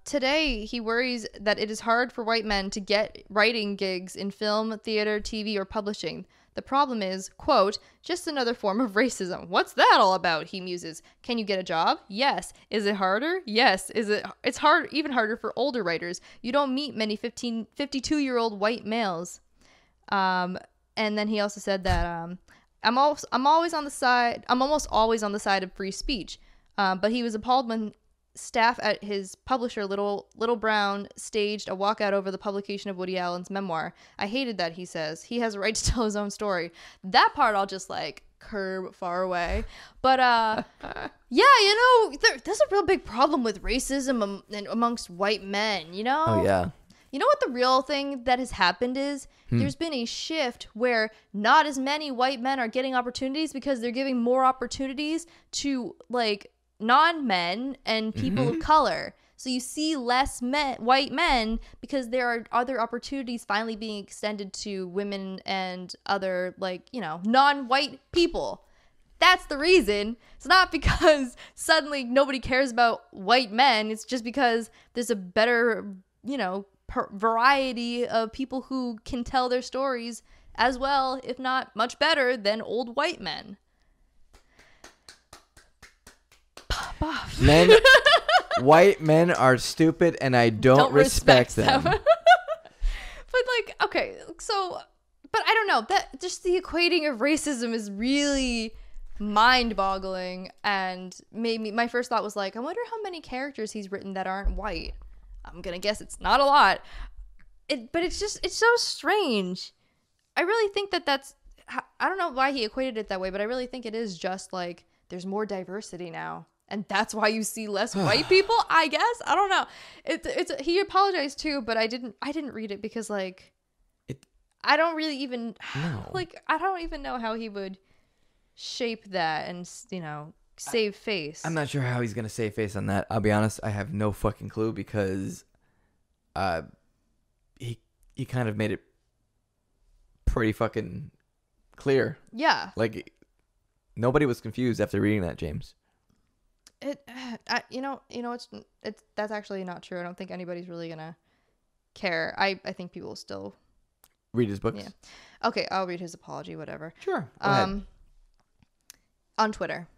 today he worries that it is hard for white men to get writing gigs in film, theater, TV, or publishing. The problem is, quote, just another form of racism. What's that all about? He muses. Can you get a job? Yes. Is it harder? Yes. It's hard, even harder for older writers. You don't meet many 52-year-old white males. And then he also said that I'm almost always on the side of free speech. But he was appalled when staff at his publisher, Little Brown, staged a walkout over the publication of Woody Allen's memoir. I hated that, he says. He has a right to tell his own story. That part I'll just like curb far away. But yeah, there's a real big problem with racism amongst white men, you know? Oh yeah. You know what the real thing that has happened is? There's been a shift where not as many white men are getting opportunities because they're giving more opportunities to like non-men and people of color. So you see less white men because there are other opportunities finally being extended to women and other, like, non-white people. That's the reason. It's not because suddenly nobody cares about white men. It's just because there's a better, variety of people who can tell their stories as well, if not much better, than old white men. off. White men are stupid, and I don't respect them. But like, okay, so, but I don't know, that just the equating of racism is really mind-boggling, and made me, my first thought was like, I wonder how many characters he's written that aren't white. I'm gonna guess it's not a lot. But it's so strange. I really think that's, I don't know why he equated it that way, but I really think it is just like there's more diversity now, and that's why you see less white people, I guess. I don't know. It's he apologized too, but I didn't read it because like I don't really even like, I don't even know how he would shape that and, you know, save face. I'm not sure how he's gonna save face on that. I'll be honest, I have no fucking clue, because he kind of made it pretty fucking clear. Yeah. Like, nobody was confused after reading that, James. You know, it's that's actually not true. I don't think anybody's really gonna care. I think people will still read his books. Yeah. Okay, I'll read his apology, whatever. Sure. Go ahead. On Twitter.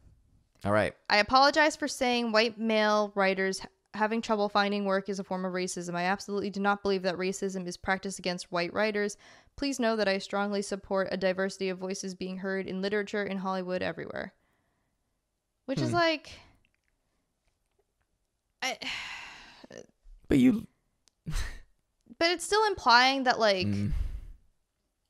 All right. I apologize for saying white male writers having trouble finding work is a form of racism. I absolutely do not believe that racism is practiced against white writers. Please know that I strongly support a diversity of voices being heard in literature, in Hollywood, everywhere. Which is like... But it's still implying that, like...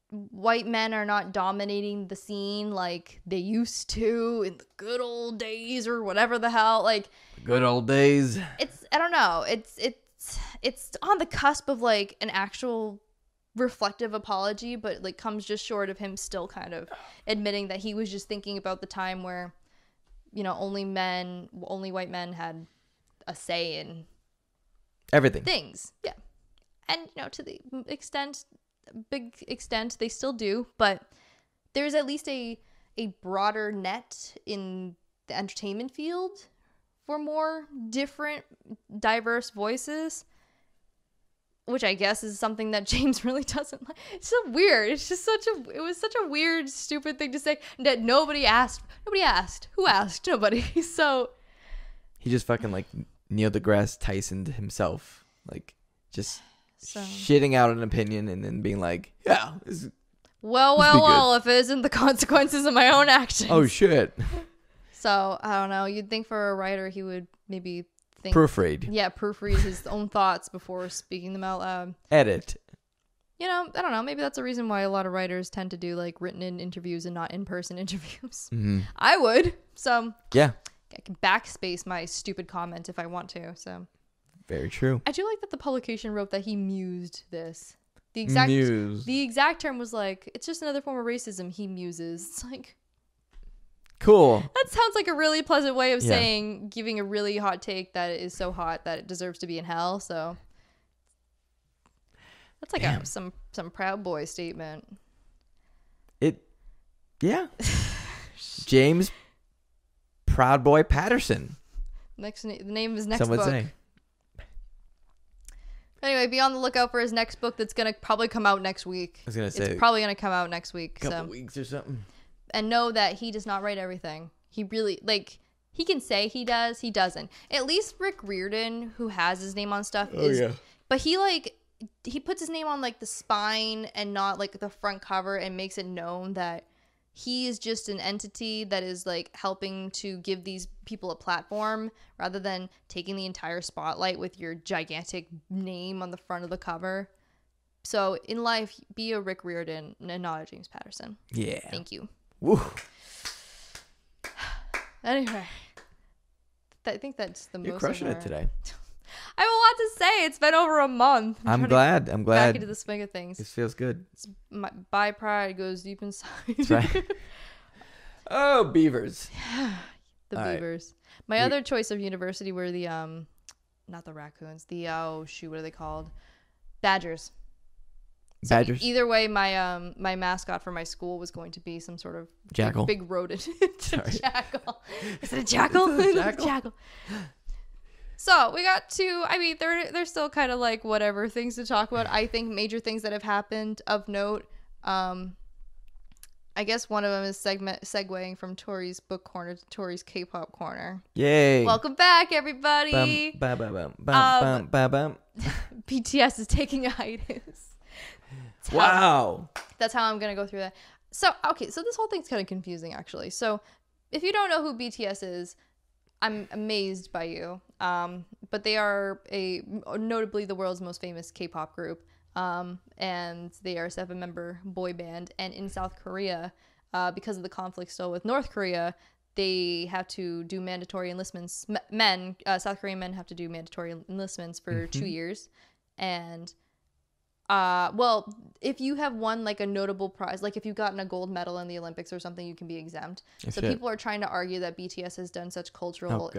white men are not dominating the scene like they used to in the good old days or whatever the hell. Like, good old days. It's, I don't know. It's on the cusp of like an actual reflective apology, but like comes just short of him still kind of admitting that he was just thinking about the time where, you know, only white men had a say in everything. Things. Yeah. And, you know, to the big extent they still do, but there's at least a broader net in the entertainment field for more different diverse voices, which I guess is something that James really doesn't like. It's so weird. It's just it was such a weird, stupid thing to say that nobody asked. Who asked? Nobody. So he just fucking like Neil deGrasse Tyson himself, like just shitting out an opinion and then being like, yeah, well, if it isn't the consequences of my own actions. Oh shit. So I don't know, you'd think for a writer he would maybe proofread his own thoughts before speaking them out loud. Edit. You know, I don't know, maybe that's a reason why a lot of writers tend to do like written in interviews and not in-person interviews. I would, so yeah, I can backspace my stupid comment if I want to. So very true. I do like that the publication wrote that he mused this. The exact term was like, it's just another form of racism. He muses. It's like, cool. That sounds like a really pleasant way of saying, giving a really hot take that is so hot that it deserves to be in hell. So that's like some Proud Boy statement. Yeah. James Proud Boy Patterson. The name of his next book. Some would say. Anyway, be on the lookout for his next book that's going to probably come out next week. I was going to say. It's probably going to come out next week. A couple weeks or something. And know that he does not write everything. He really, like, he can say he does. He doesn't. At least Rick Riordan, who has his name on stuff, but he puts his name on, like, the spine and not, like, the front cover and makes it known that he is just an entity that is like helping to give these people a platform rather than taking the entire spotlight with your gigantic name on the front of the cover. So in life, be a Rick Riordan and not a James Patterson. Yeah. Thank you. Woo. Anyway, I think that's the most. You're crushing it today. I have a lot to say. It's been over a month. I'm glad. Back into the swing of things. This feels good. My pride goes deep inside. That's right. Oh, beavers. The beavers. Right. My other choice of university were the not the raccoons. The what are they called? Badgers. Badgers. So either way, my my mascot for my school was going to be some sort of jackal. Big rodent. Jackal. Is it a jackal? It's a jackal. Jackal. So we got to, I mean, they're still kind of like whatever things to talk about. I think major things that have happened of note. I guess one of them is segueing from Tori's book corner to Tori's K-pop corner. Yay! Welcome back, everybody. BTS is taking a hiatus. Wow. That's how I'm gonna go through that. So so this whole thing's kind of confusing, actually. So if you don't know who BTS is, I'm amazed by you. But they are notably the world's most famous K-pop group. And they are a 7-member boy band. And in South Korea, because of the conflict still with North Korea, they have to do mandatory enlistments. South Korean men have to do mandatory enlistments for 2 years. And well, if you have won like a notable prize, like if you've gotten a gold medal in the Olympics or something, you can be exempt. So people are trying to argue that BTS has done such cultural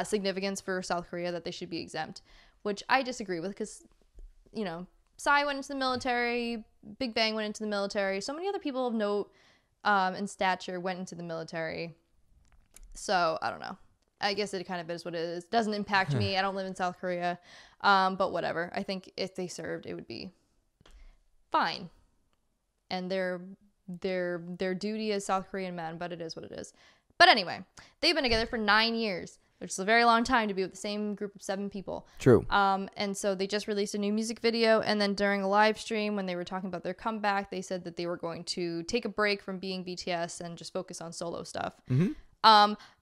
significance for South Korea that they should be exempt, which I disagree with because, you know, Psy went into the military, Big Bang went into the military, so many other people of note and stature went into the military. So I don't know. I guess it kind of is what it is. It doesn't impact me. I don't live in South Korea, but whatever. I think if they served, it would be fine, and their duty as South Korean men, but it is what it is. But anyway, they've been together for 9 years, which is a very long time to be with the same group of 7 people. True. And so they just released a new music video, and then during a live stream when they were talking about their comeback, they said that they were going to take a break from being BTS and just focus on solo stuff.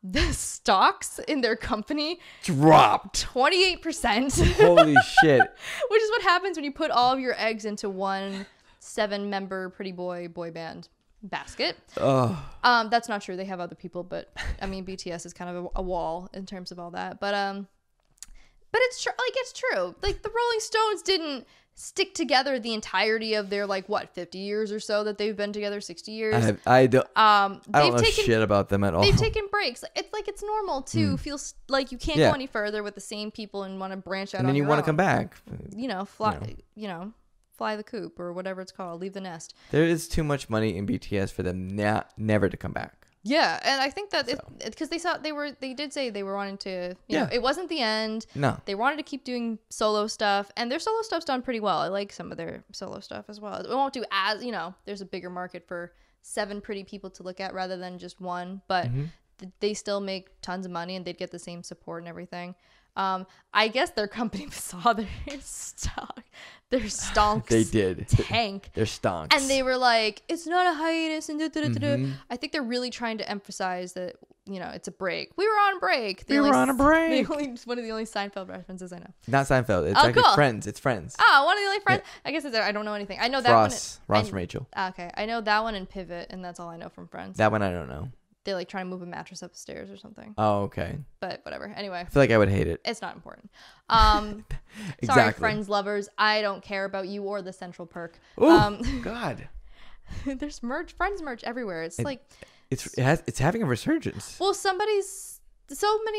The stocks in their company dropped 28%. Holy shit. Which is what happens when you put all of your eggs into one 7-member pretty boy band basket. That's not true. They have other people, but I mean BTS is kind of a wall in terms of all that. But it's true. Like, it's true. Like, the Rolling Stones didn't stick together the entirety of their 50 years or so that they've been together, 60 years. I don't know shit about them at all. They've taken breaks. It's normal to feel like you can't go any further with the same people and want to branch out. And then you want to come back. Fly the coop or whatever it's called. Leave the nest. There is too much money in BTS for them never to come back. Yeah, and I think that because they did say they were wanting to, you know, it wasn't the end. No. They wanted to keep doing solo stuff, and their solo stuff's done pretty well. I like some of their solo stuff as well. It won't do as, you know, there's a bigger market for 7 pretty people to look at rather than just one, but they still make tons of money and they'd get the same support and everything. I guess their company saw their stonks. They did tank. Their stonks, and they were like, "It's not a hiatus." And I think they're really trying to emphasize that, you know, it's a break. We were on break. We were on a break. One of the only Seinfeld references I know. Not Seinfeld. It's actually cool. Friends. It's Friends. Oh, one of the only Friends. Yeah. I guess I don't know anything. I know that Ross and Rachel. Okay, I know that one and Pivot, and that's all I know from Friends. That one I don't know. They like try to move a mattress upstairs or something. Oh, okay. But whatever. Anyway. I feel like I would hate it. It's not important. Exactly. Sorry, Friends lovers. I don't care about you or the Central Perk. Oh, God. There's Friends merch everywhere. It's having a resurgence. Well, so many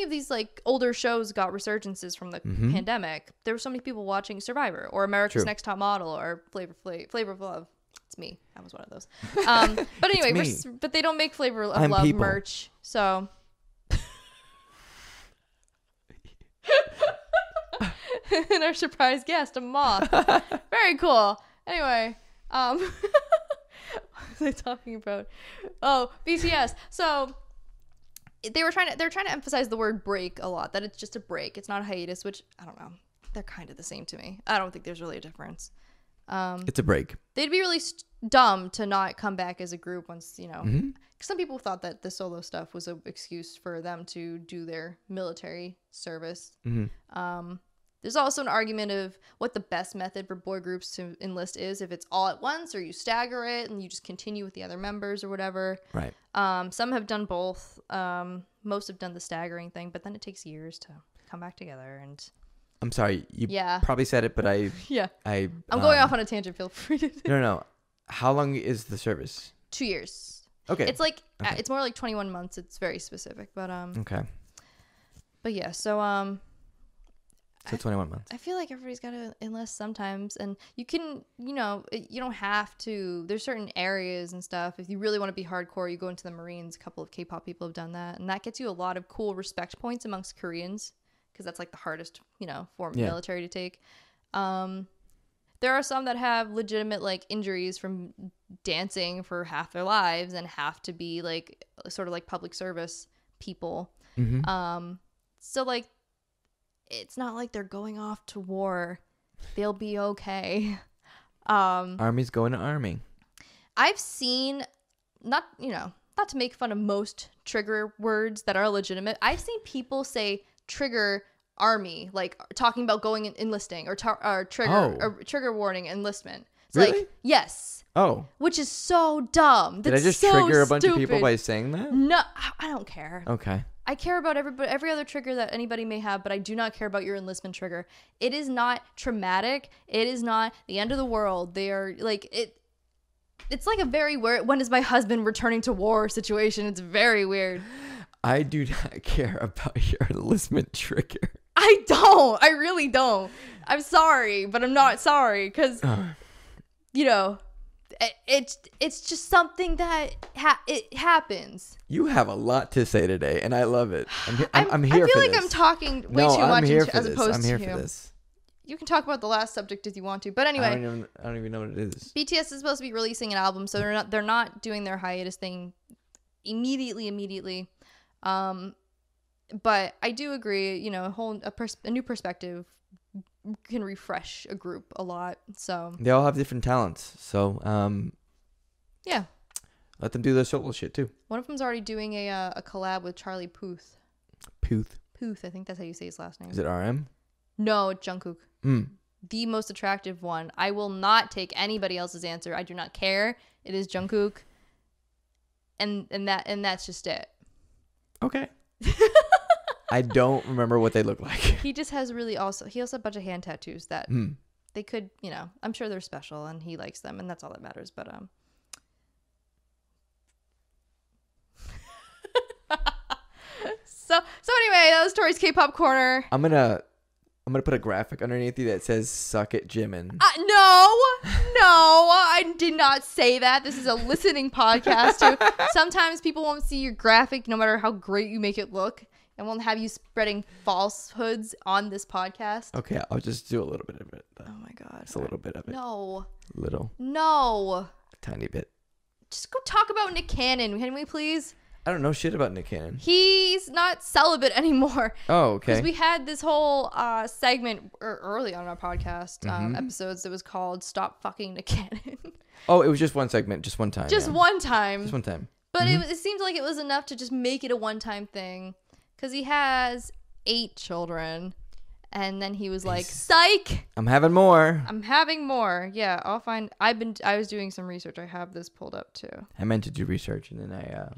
of these like older shows got resurgences from the pandemic. There were so many people watching Survivor or America's Next Top Model or Flavor of Love. It's me. I was one of those. But anyway, but they don't make Flavor of Love people. Merch. So. And our surprise guest, a moth. Very cool. Anyway, what was I talking about? Oh, BTS. So they're trying to emphasize the word break a lot, that it's just a break. It's not a hiatus, which I don't know. They're kind of the same to me. I don't think there's really a difference. It's a break. They'd be really dumb to not come back as a group once, you know. Some people thought that the solo stuff was an excuse for them to do their military service. There's also an argument of what the best method for boy groups to enlist is, if it's all at once or you stagger it and you just continue with the other members or whatever. Right. Some have done both. Most have done the staggering thing, but then it takes years to come back together. And I'm sorry, you probably said it, but I'm going off on a tangent. Feel free to. No. How long is the service? 2 years. Okay. It's like it's more like 21 months. It's very specific, but Okay. But yeah, so 21 months. I feel like everybody's got to enlist sometimes, and you can, you know, you don't have to. There's certain areas and stuff. If you really want to be hardcore, you go into the Marines. A couple of K-pop people have done that, and that gets you a lot of cool respect points amongst Koreans, because that's like the hardest, you know, form of military to take. There are some that have legitimate like injuries from dancing for half their lives and have to be like sort of like public service people. So like it's not like they're going off to war. They'll be okay. Army's going to army. I've seen, not to make fun of most trigger words that are legitimate, I've seen people say trigger army, like talking about going enlisting or trigger or trigger warning enlistment. It's really? like, yes. Oh. Which is so dumb. Did I just trigger a bunch of people by saying that? No, I don't care. Okay. I care about every other trigger that anybody may have, but I do not care about your enlistment trigger. It is not traumatic. It is not the end of the world. They are like it. It's like a very weird, when is my husband returning to war situation. It's very weird. I do not care about your enlistment trigger. I don't. I really don't. I'm sorry, but I'm not sorry because, it's just something that it happens. You have a lot to say today, and I love it. I'm here for this. I feel like I'm talking way too much as opposed I'm to here for this. You can talk about the last subject if you want to, but anyway, I don't even know what it is. BTS is supposed to be releasing an album, so they're not doing their hiatus thing immediately. But I do agree, a new perspective can refresh a group a lot. So they all have different talents. So yeah, let them do their solo shit too. One of them's already doing a collab with Charlie Puth. Puth, I think that's how you say his last name. Is it RM? No, Jungkook. The most attractive one. I will not take anybody else's answer. I do not care. It is Jungkook, and that's just it. Okay. I don't remember what they look like. He just has he also has a bunch of hand tattoos that they could, I'm sure they're special and he likes them and that's all that matters. But so anyway, that was Tori's K-pop corner. I'm gonna put a graphic underneath you that says "Suck it, Jimin." No, I did not say that. This is a listening podcast too. Sometimes people won't see your graphic no matter how great you make it look, and won't have you spreading falsehoods on this podcast. Okay, I'll just do a little bit of it though. Oh my god. Just a little bit of it. No. Little. No. A tiny bit. Just go talk about Nick Cannon, can we please? I don't know shit about Nick Cannon. He's not celibate anymore. Oh, okay. Because we had this whole segment early on our podcast episodes that was called "Stop Fucking Nick Cannon." Oh, it was just one segment, just one time. Just one time. Just one time. But it seemed like it was enough to just make it a one-time thing. Because he has 8 children. And then he was like, psych! I'm having more. Yeah, I'll find... I was doing some research. I have this pulled up too. I meant to do research and then I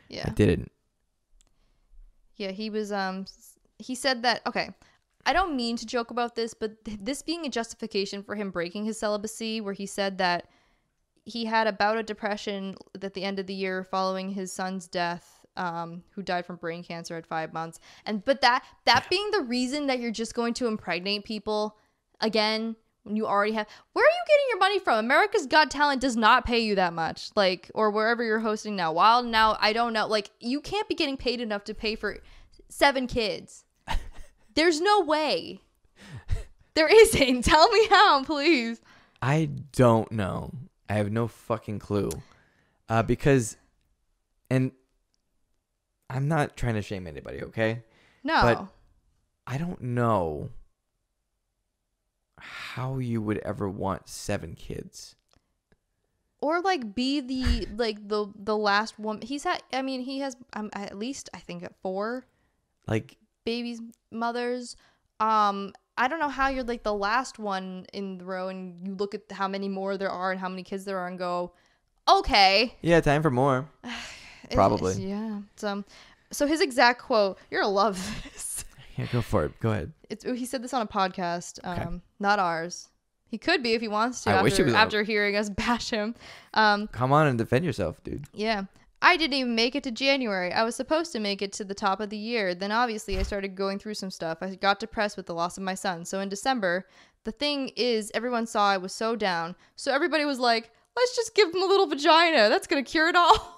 Yeah. I didn't. Yeah, he was he said that, okay, I don't mean to joke about this, but this being a justification for him breaking his celibacy, where he said that he had a bout of depression at the end of the year following his son's death, who died from brain cancer at 5 months. But that being the reason that you're just going to impregnate people again when you already have... Where are you getting your money from? America's Got Talent does not pay you that much. Like, or wherever you're hosting now. Wild Now, I don't know. Like, you can't be getting paid enough to pay for 7 kids. There's no way. There isn't. Tell me how, please. I don't know. I have no fucking clue. Because... And I'm not trying to shame anybody, okay? No. But I don't know how you would ever want 7 kids. Or like be the last woman. He has at least I think 4 like babies, mothers. I don't know how you're like the last one in the row and you look at how many more there are and how many kids there are and go, okay. Yeah, time for more. Probably. Yeah. So his exact quote, you're gonna love this. Yeah, go for it. Go ahead. He said this on a podcast, Okay. not ours. He could be if he wants to after hearing us bash him. Come on and defend yourself, dude. Yeah. I didn't even make it to January. I was supposed to make it to the top of the year. Then obviously I started going through some stuff. I got depressed with the loss of my son. So in December, the thing is everyone saw I was so down. So everybody was like, let's just give him a little vagina. That's going to cure it all.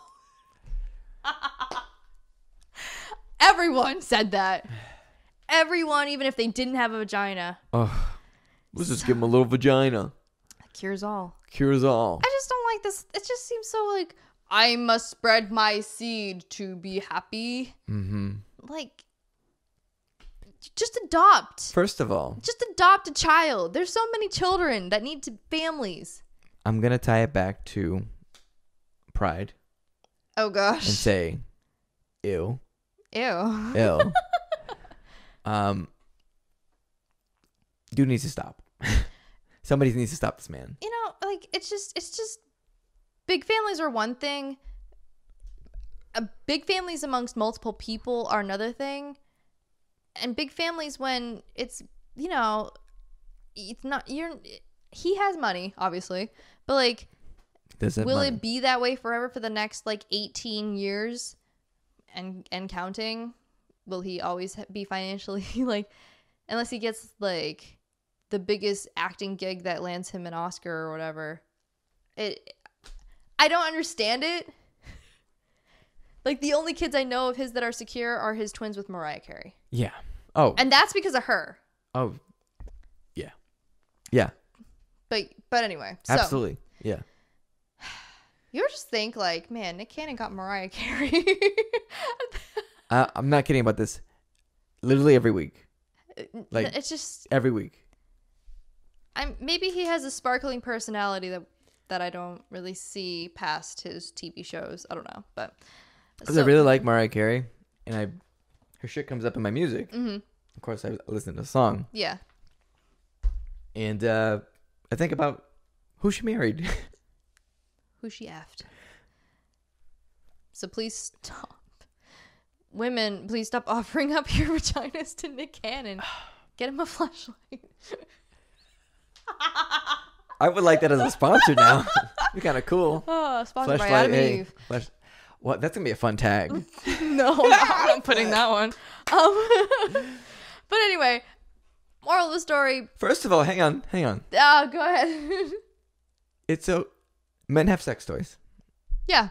Everyone said that. Everyone, even if they didn't have a vagina. Oh, let's just give him a little vagina. Cures all. Cures all. I just don't like this. It just seems so like I must spread my seed to be happy. Mm-hmm. Like, just adopt. First of all, Just adopt a child. There's so many children that need families. I'm gonna tie it back to pride Oh gosh. and say, ew, Ew. ill. Dude needs to stop. Somebody needs to stop this man. You know, like it's just big families are one thing. Big families amongst multiple people are another thing. And big families when it's, you know, it's not he has money, obviously, but like will it be that way forever for the next like 18 years and counting? Will he always be financially like, unless he gets like the biggest acting gig that lands him an Oscar or whatever? I don't understand it. Like, the only kids I know of his that are secure are his twins with Mariah Carey. Yeah. Oh. And that's because of her. Oh. Yeah. Yeah. But anyway. So, Absolutely. Yeah. you ever just think, like, man, Nick Cannon got Mariah Carey. I'm not kidding about this. Literally every week. Like, it's just... every week. Maybe he has a sparkling personality that I don't really see past his TV shows. I don't know. But... Because I really like Mariah Carey, and her shit comes up in my music. Mm-hmm. Of course, I listen to the song. Yeah. And I think about who she married. Who she effed. So please stop. Women, please stop offering up your vaginas to Nick Cannon. Get him a flashlight. I would like that as a sponsor now. Be kind of cool. Oh, sponsored by Fleshlight, Adam hey, Eve. What? That's gonna be a fun tag. No, I'm not putting that one. But anyway, moral of the story. First of all, hang on. Go ahead. Men have sex toys. Yeah.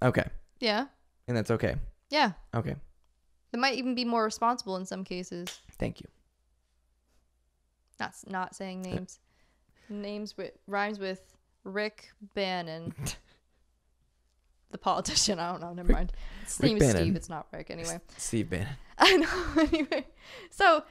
Okay. Yeah. And that's okay. Yeah. Okay. They might even be more responsible in some cases. Thank you. Not saying names. Names with rhymes with Rick Bannon. The politician. I don't know. Never mind. His name is Steve. It's not Rick. Anyway. Steve Bannon. I know. Anyway. So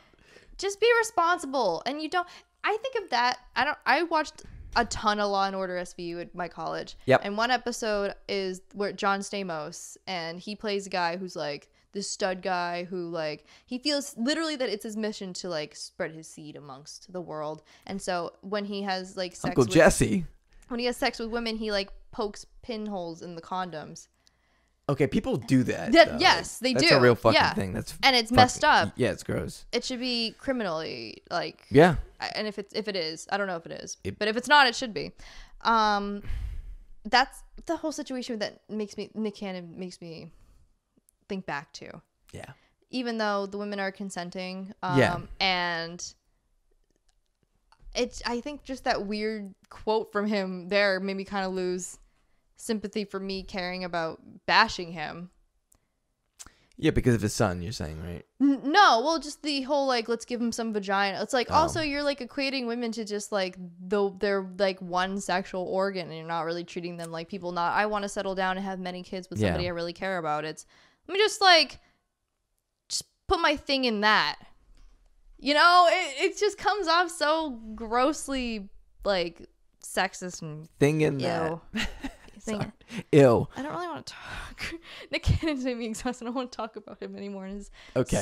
just be responsible. And you don't. I think of that. I watched a ton of Law and Order SVU at my college. Yep. And one episode is where John Stamos, and he plays a guy who's like this stud guy who like he feels literally that it's his mission to like spread his seed amongst the world. And so when he has like sex Uncle Jesse. When he has sex with women, he like pokes pinholes in the condoms. Okay, people do that. Yes, they do. That's a real fucking Yeah. thing. That's and it's messed up. Yeah, it's gross. It should be criminally like. Yeah. And if it is, I don't know if it is, but if it's not, it should be. That's the whole situation that Nick Cannon makes me think back to. Yeah. Even though the women are consenting. Yeah. And I think just that weird quote from him there made me kind of lose sympathy for me caring about bashing him. Yeah, because of his son, you're saying, right? No, well, just the whole like, let's give him some vagina. It's like also you're like equating women to just like they're like one sexual organ, and you're not really treating them like people. Not I want to settle down and have many kids with somebody I really care about. It's let me just put my thing in that. You know, it just comes off so grossly like sexist and Thing in ew. that. Thing. Ew. I don't really want to talk. Nick Cannon's made me exhausted. I don't want to talk about him anymore and his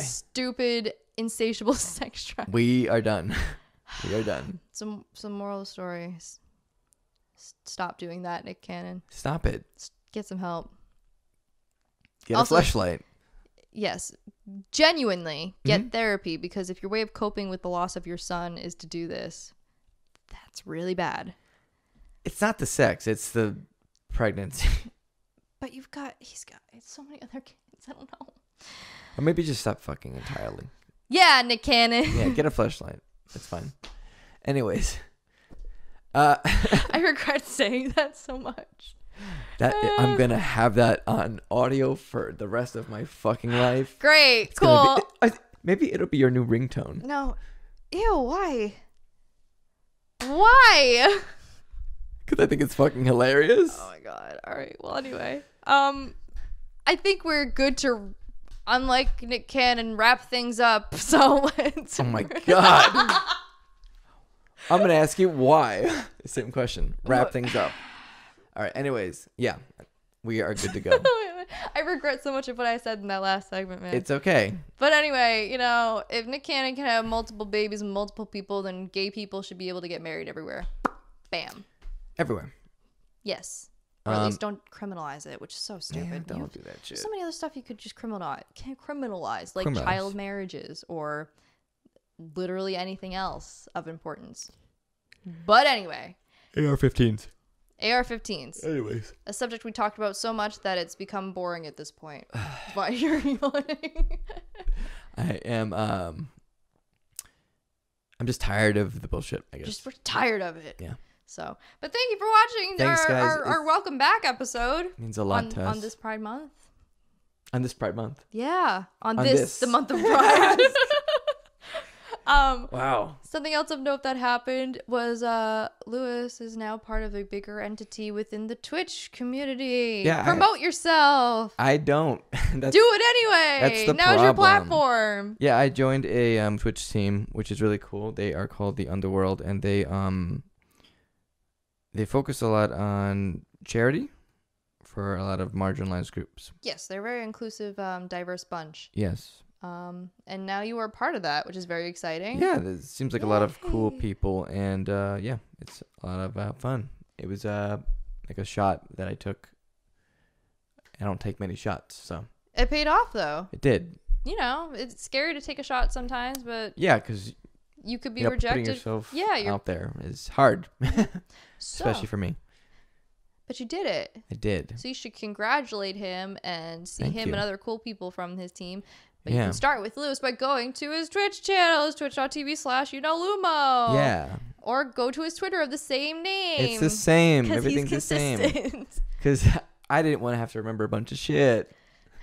stupid, insatiable sex drive. We are done. We are done. Some moral of the story. Stop doing that, Nick Cannon. Stop it. Get some help. Get also, a fleshlight. Yes. Genuinely get therapy, because if your way of coping with the loss of your son is to do this, that's really bad. It's not the sex. It's the pregnancy. But he's got so many other kids. I don't know. Or maybe just stop fucking entirely. Yeah, Nick Cannon. Yeah, get a fleshlight. That's fine. Anyways. I regret saying that so much. I'm going to have that on audio for the rest of my fucking life. Great. Cool. Maybe it'll be your new ringtone. No. Ew, why? Why? Because I think it's fucking hilarious. Oh my god. All right. Well, anyway, I think we're good to, unlike Nick Cannon, wrap things up. So let's. Oh my god. I'm gonna ask you why. Same question. Wrap things up. All right. Anyways, yeah, we are good to go. I regret so much of what I said in that last segment, man. It's okay. But anyway, you know, if Nick Cannon can have multiple babies and multiple people, then gay people should be able to get married everywhere. Bam. Everywhere. Yes. Or at least don't criminalize it, which is so stupid. Yeah, don't do that shit. There's so many other stuff you could just criminalize. Can't criminalize, like Criminalize. child marriages or literally anything else of importance. But anyway, AR-15s. AR-15s. Anyways. A subject we talked about so much that it's become boring at this point. That's why you're yawning. I am. I'm just tired of the bullshit. I guess. Just we're tired of it. Yeah. So, but thank you for watching Thanks, guys. our welcome back episode. Means a lot to us. On this Pride Month. On this Pride Month. Yeah, on this. this the month of Pride. Wow. Something else of note that happened was Lewis is now part of a bigger entity within the Twitch community. Yeah, Promote yourself. I don't. Do it anyway. That's the Now's your problem. platform. Yeah, I joined a Twitch team, which is really cool. They are called the Underworld, and they focus a lot on charity for a lot of marginalized groups. Yes, they're a very inclusive, diverse bunch. Yes. And now you are part of that, which is very exciting. Yeah, it seems like a lot of cool Yay. people, and yeah, it's a lot of fun. It was like a shot that I took. I don't take many shots, so It paid off though. it did. You know, it's scary to take a shot sometimes, but Yeah, because you could be putting rejected. yourself Yeah, out there is hard, so, especially for me. But you did it. I did. So you should congratulate him and see Thank him you. and other cool people from his team. But you Yeah. can start with Lewis by going to his Twitch channel. It's twitch.tv/Lumo. Yeah, Or go to his Twitter of the same name. it's the same. 'Cause Everything's he's the same. consistent. Because I didn't want to have to remember a bunch of shit.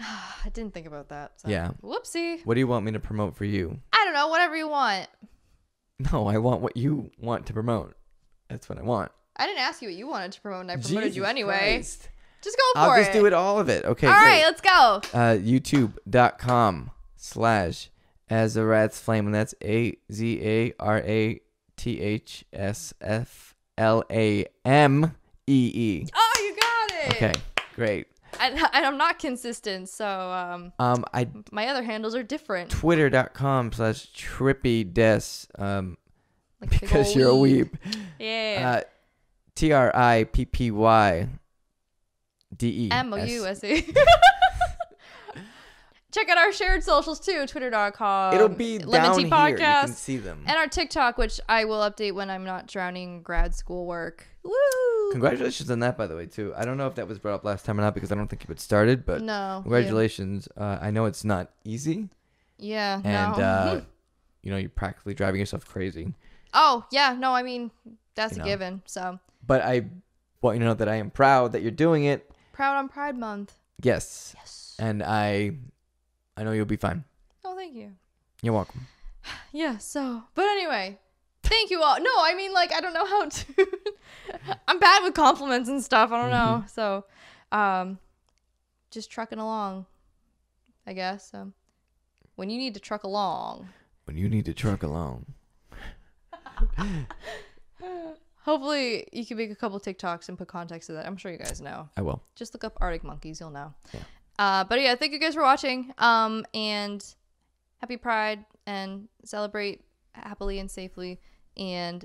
I didn't think about that. So. Yeah. Whoopsie. What do you want me to promote for you? I don't know. Whatever you want. No, I want what you want to promote. That's what I want. I didn't ask you what you wanted to promote, and I promoted you Jesus anyway. Christ. Just go for I'll it. just do it all of it. Okay, All great. right, let's go. YouTube.com/AzarathsFlame, and that's AzarathsFlamee. Oh, you got it. Okay, great. And I'm not consistent, so I my other handles are different. Twitter.com/TrippyDes. Like a big Because ol' you're a weeb. weeb. Yeah. TRIPPYDE. MOUSE. Check out our shared socials too, twitter.com. It'll be Lemon down Tea here. Podcast, You can see them. and our TikTok, which I will update when I'm not drowning in grad school work. Woo! Congratulations on that, by the way, too. I don't know if that was brought up last time or not because I don't think it started, but No. congratulations. I know it's not easy, Yeah. and No. you're practically driving yourself crazy. Oh yeah. No. I mean, that's You a know. given. So But I want you to know that I am proud that you're doing it. proud on Pride Month. Yes. Yes. And I know you'll be fine. Oh, thank you. You're welcome. Yeah, so, but anyway, thank you all. No, I mean, like, I don't know how to. I'm bad with compliments and stuff. I don't know. So, just trucking along, I guess. When you need to truck along. When you need to truck along. Hopefully, you can make a couple TikToks and put context to that. I'm sure you guys know. I will. Just look up Arctic Monkeys. You'll know. Yeah. But yeah, thank you guys for watching. And happy Pride and celebrate happily and safely. And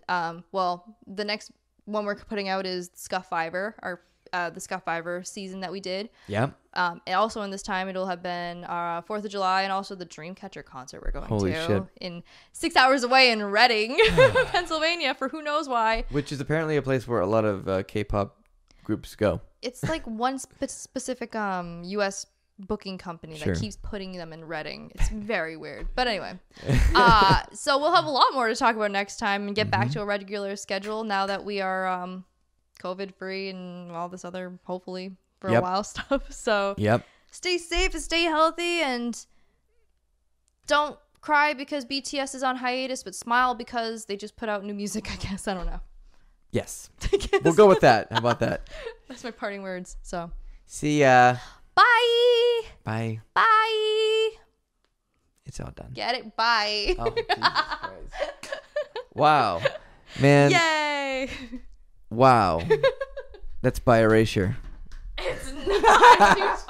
well, the next one we're putting out is Scuff-Fiver, the Scuff-Fiver season that we did. Yeah. And also in this time, it'll have been 4th of July and also the Dreamcatcher concert we're going Holy to shit. in 6 hours away in Reading, Pennsylvania, for who knows why. Which is apparently a place where a lot of K-pop groups go. It's like one specific U.S. booking company Sure. that keeps putting them in Reading. It's very weird. But anyway, so we'll have a lot more to talk about next time and get back to a regular schedule now that we are COVID free and all this other, hopefully, for a while stuff. So Yep. stay safe and stay healthy, and don't cry because BTS is on hiatus, but smile because they just put out new music, I guess. I don't know. Yes. We'll go with that. How about that? That's my parting words. So. See ya. Bye. Bye. Bye. It's all done. Get it? Bye. Oh, Jesus Christ. Wow. Man. Yay. Wow. That's by erasure. It's not.